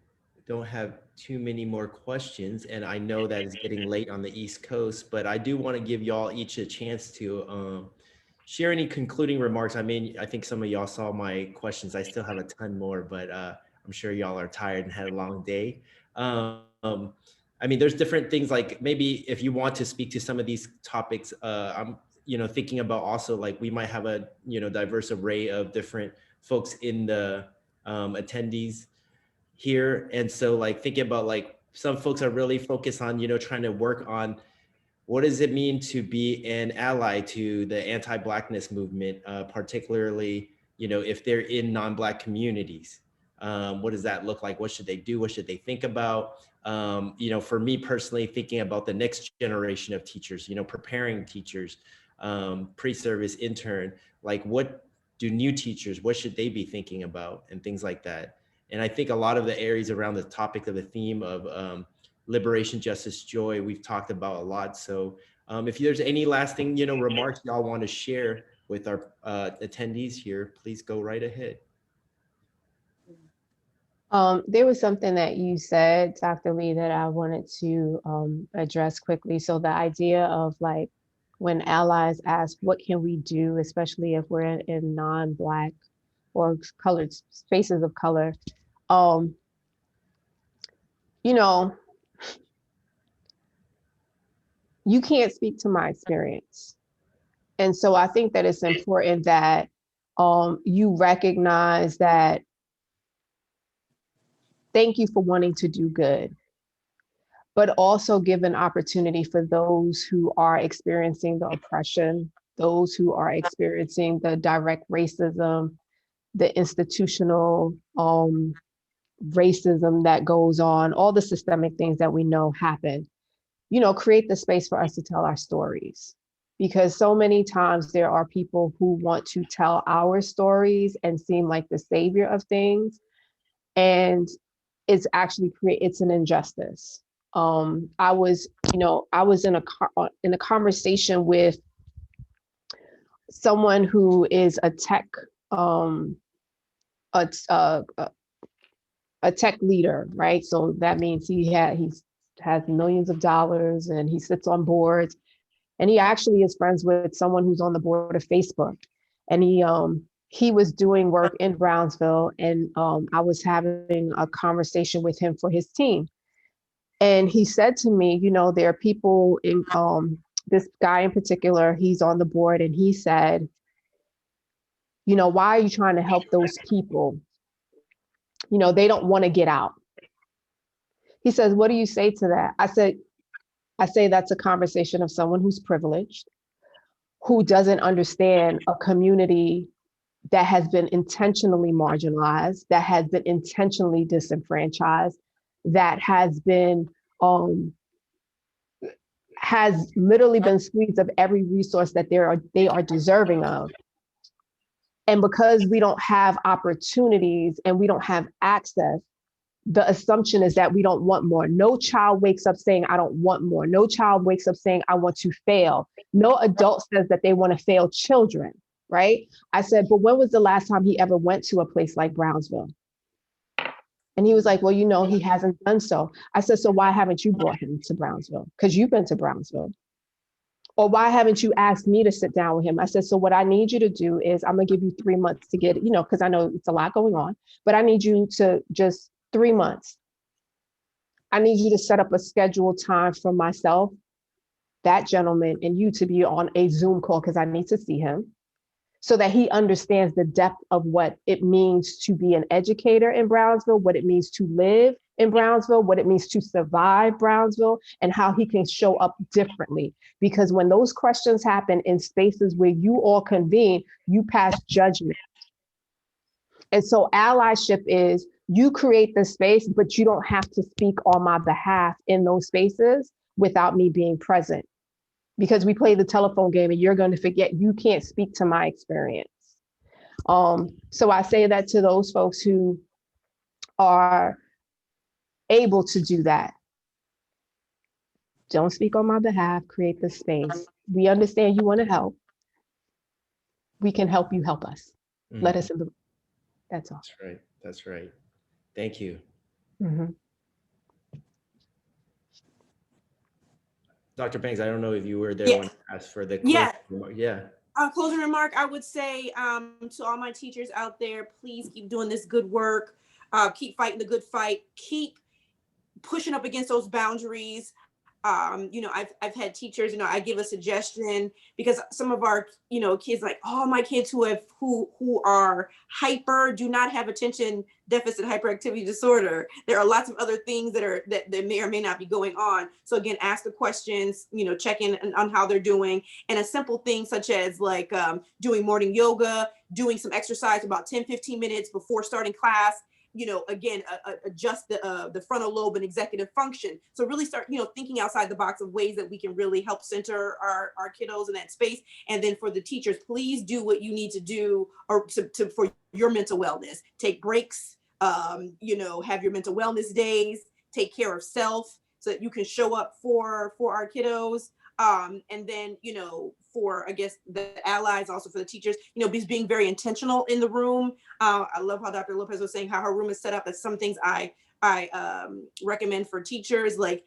don't have too many more questions, and I know that it's getting late on the East Coast, but I do want to give y'all each a chance to share any concluding remarks. I mean, I think some of y'all saw my questions. I still have a ton more, but I'm sure y'all are tired and had a long day. I mean, there's different things, like maybe if you want to speak to some of these topics, I'm thinking about also, like, we might have a diverse array of different folks in the attendees here. And so, like, thinking about, like, some folks are really focused on, trying to work on what does it mean to be an ally to the anti-Blackness movement, particularly, if they're in non-Black communities. What does that look like? What should they do? What should they think about? For me personally, thinking about the next generation of teachers, preparing teachers, pre-service intern, like, what do new teachers, what should they be thinking about, and things like that. And I think a lot of the areas around the topic of the theme of liberation, justice, joy, we've talked about a lot. So if there's any lasting, remarks y'all want to share with our attendees here, please go right ahead. There was something that you said, Dr. Lee, that I wanted to address quickly. So the idea of, like, when allies ask, what can we do, especially if we're in non-Black or colored spaces of color, you can't speak to my experience. And so I think that it's important that you recognize that, thank you for wanting to do good, but also give an opportunity for those who are experiencing the oppression, those who are experiencing the direct racism, the institutional racism that goes on, all the systemic things that we know happen, create the space for us to tell our stories. Because so many times there are people who want to tell our stories and seem like the savior of things. And it's actually it's an injustice. I was in a conversation with someone who is a tech a tech leader, right? So that means he has millions of dollars and he sits on boards, and he actually is friends with someone who's on the board of Facebook. And he was doing work in Brownsville, and I was having a conversation with him for his team. And he said to me, there are people in this guy in particular, he's on the board, and he said, why are you trying to help those people? They don't want to get out. He says, what do you say to that? I say that's a conversation of someone who's privileged, who doesn't understand a community that has been intentionally marginalized, that has been intentionally disenfranchised, that has been has literally been squeezed of every resource that they are deserving of. And because we don't have opportunities and we don't have access, the assumption is that we don't want more. No child wakes up saying, I don't want more. No child wakes up saying, I want to fail. No adult says that they want to fail children, right? I said, but when was the last time he ever went to a place like Brownsville? And he was like, well, he hasn't done so. I said, so why haven't you brought him to Brownsville? Because you've been to Brownsville. Or why haven't you asked me to sit down with him? I said, so what I need you to do is, I'm gonna give you 3 months to get, because I know it's a lot going on, but I need you to just 3 months. I need you to set up a scheduled time for myself, that gentleman, and you to be on a Zoom call, because I need to see him, so that he understands the depth of what it means to be an educator in Brownsville, what it means to live in Brownsville, what it means to survive Brownsville, and how he can show up differently. Because when those questions happen in spaces where you all convene, you pass judgment. And so allyship is, you create the space, but you don't have to speak on my behalf in those spaces. without me being present, because we play the telephone game and you're going to forget. You can't speak to my experience. So I say that to those folks who are able to do that. Don't speak on my behalf, create the space. We understand you want to help. We can help you help us. Let us in the, that's all. That's right. That's right. Thank you. Dr. Banks, I don't know if you were there when I asked for the closing remark. Yeah. Closing remark, I would say to all my teachers out there, please keep doing this good work. Keep fighting the good fight. Keep pushing up against those boundaries. I've had teachers, I give a suggestion because some of our, kids, like all my kids who are hyper do not have attention deficit hyperactivity disorder. There are lots of other things that may or may not be going on. So again, ask the questions, check in on how they're doing. And a simple thing such as like doing morning yoga, doing some exercise about 10-15 minutes before starting class, again, adjust the frontal lobe and executive function. So really start, thinking outside the box of ways that we can really help center our kiddos in that space. And then for the teachers, please do what you need to do or for your mental wellness. Take breaks, have your mental wellness days, take care of self so that you can show up for our kiddos. And then, for, I guess, the allies, also for the teachers, being very intentional in the room. I love how Dr. Lopez was saying how her room is set up. That's some things I recommend for teachers, like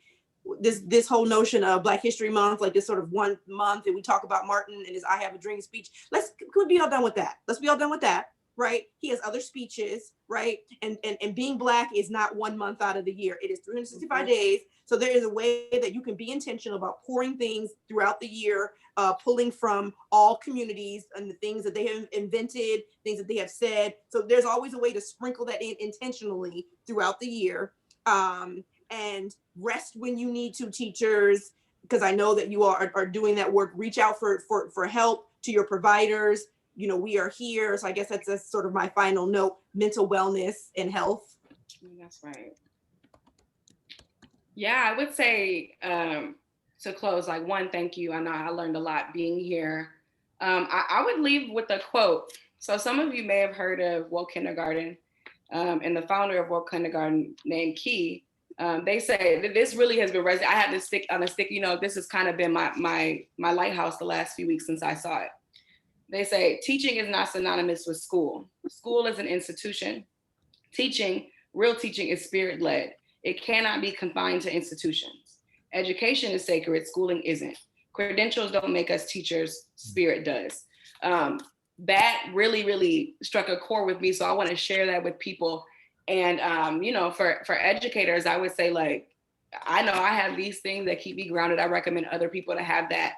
this whole notion of Black History Month, like this sort of 1 month, and we talk about Martin and his I Have a Dream speech. Could we be all done with that? Let's be all done with that. Right? He has other speeches, right? And being Black is not 1 month out of the year. It is 365 days. So there is a way that you can be intentional about pouring things throughout the year, pulling from all communities and the things that they have invented, things that they have said. So there's always a way to sprinkle that in intentionally throughout the year. And rest when you need to, teachers, because I know that you are doing that work. Reach out for help to your providers. We are here. So I guess that's sort of my final note: mental wellness and health. That's right. Yeah, I would say to close, like, one, thank you. I know I learned a lot being here. I would leave with a quote. So some of you may have heard of Woke Kindergarten, and the founder of Woke Kindergarten named Key. They say that this really has been resonating. I had this stick on a sticky note. This has kind of been my lighthouse the last few weeks since I saw it. They say teaching is not synonymous with school. School is an institution. Real teaching is spirit-led. It cannot be confined to institutions. Education is sacred, schooling isn't. Credentials don't make us teachers, spirit does. That really, really struck a chord with me. So I want to share that with people. And, for educators, I would say, like, I know I have these things that keep me grounded. I recommend other people to have that.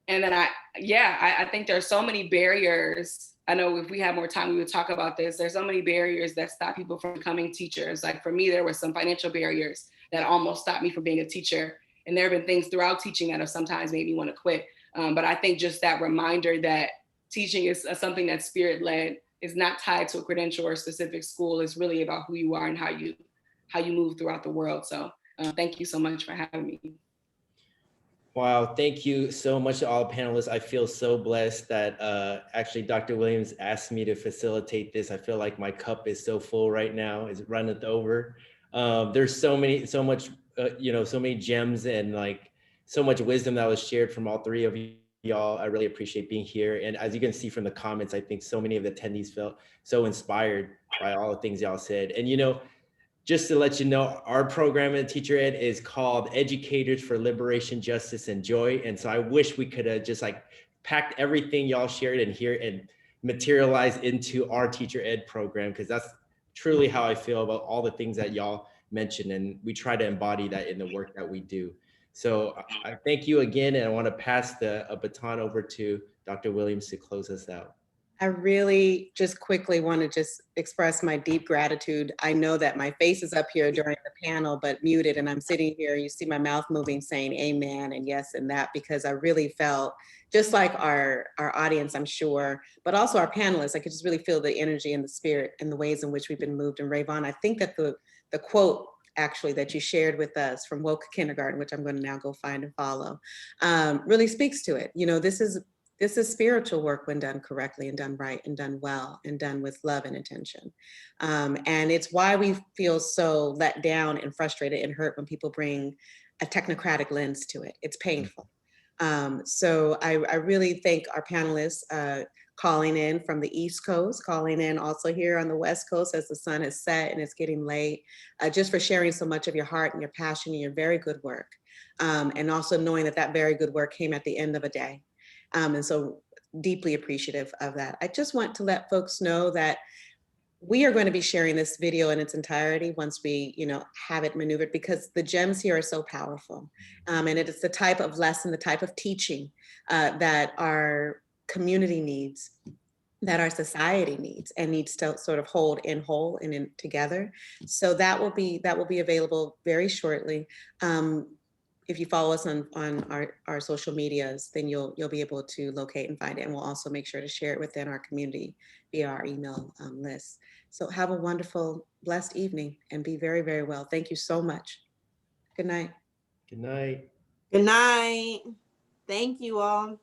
And then I think there's so many barriers. I know if we had more time, we would talk about this. There's so many barriers that stop people from becoming teachers. Like for me, there were some financial barriers that almost stopped me from being a teacher. And there have been things throughout teaching that have sometimes made me want to quit. But I think just that reminder that teaching is something that's spirit-led, is not tied to a credential or a specific school. It's really about who you are and how you move throughout the world. So thank you so much for having me. Wow, thank you so much to all panelists. I feel so blessed that actually Dr. Williams asked me to facilitate this. I feel like my cup is so full right now, it's runneth over. There's so many gems and like so much wisdom that was shared from all three of y'all. I really appreciate being here. And as you can see from the comments, I think so many of the attendees felt so inspired by all the things y'all said. And just to let you know, our program in Teacher Ed is called Educators for Liberation, Justice, and Joy. And so I wish we could have just like packed everything y'all shared in here and materialized into our Teacher Ed program, because that's truly how I feel about all the things that y'all mentioned. And we try to embody that in the work that we do. So I thank you again. And I want to pass a baton over to Dr. Williams to close us out. I really just quickly want to just express my deep gratitude. I know that my face is up here during the panel, but muted, and I'm sitting here, you see my mouth moving, saying amen and yes and that, because I really felt, just like our audience, I'm sure, but also our panelists, I could just really feel the energy and the spirit and the ways in which we've been moved. And Rayvon, I think that the quote actually that you shared with us from Woke Kindergarten, which I'm going to now go find and follow, really speaks to it. You know, this is spiritual work when done correctly and done right and done well and done with love and intention. And it's why we feel so let down and frustrated and hurt when people bring a technocratic lens to it. It's painful. So I really thank our panelists calling in from the East Coast, calling in also here on the West Coast as the sun has set and it's getting late, just for sharing so much of your heart and your passion and your very good work. And also knowing that that very good work came at the end of a day. And so deeply appreciative of that. I just want to let folks know that we are going to be sharing this video in its entirety once we, you know, have it maneuvered, because the gems here are so powerful. And it is the type of lesson, the type of teaching that our community needs, that our society needs, and needs to sort of hold in whole and in together. So that will be available very shortly. If you follow us on our social medias, then you'll be able to locate and find it. And we'll also make sure to share it within our community via our email list. So have a wonderful, blessed evening and be very, very well. Thank you so much. Good night. Good night. Good night. Thank you all.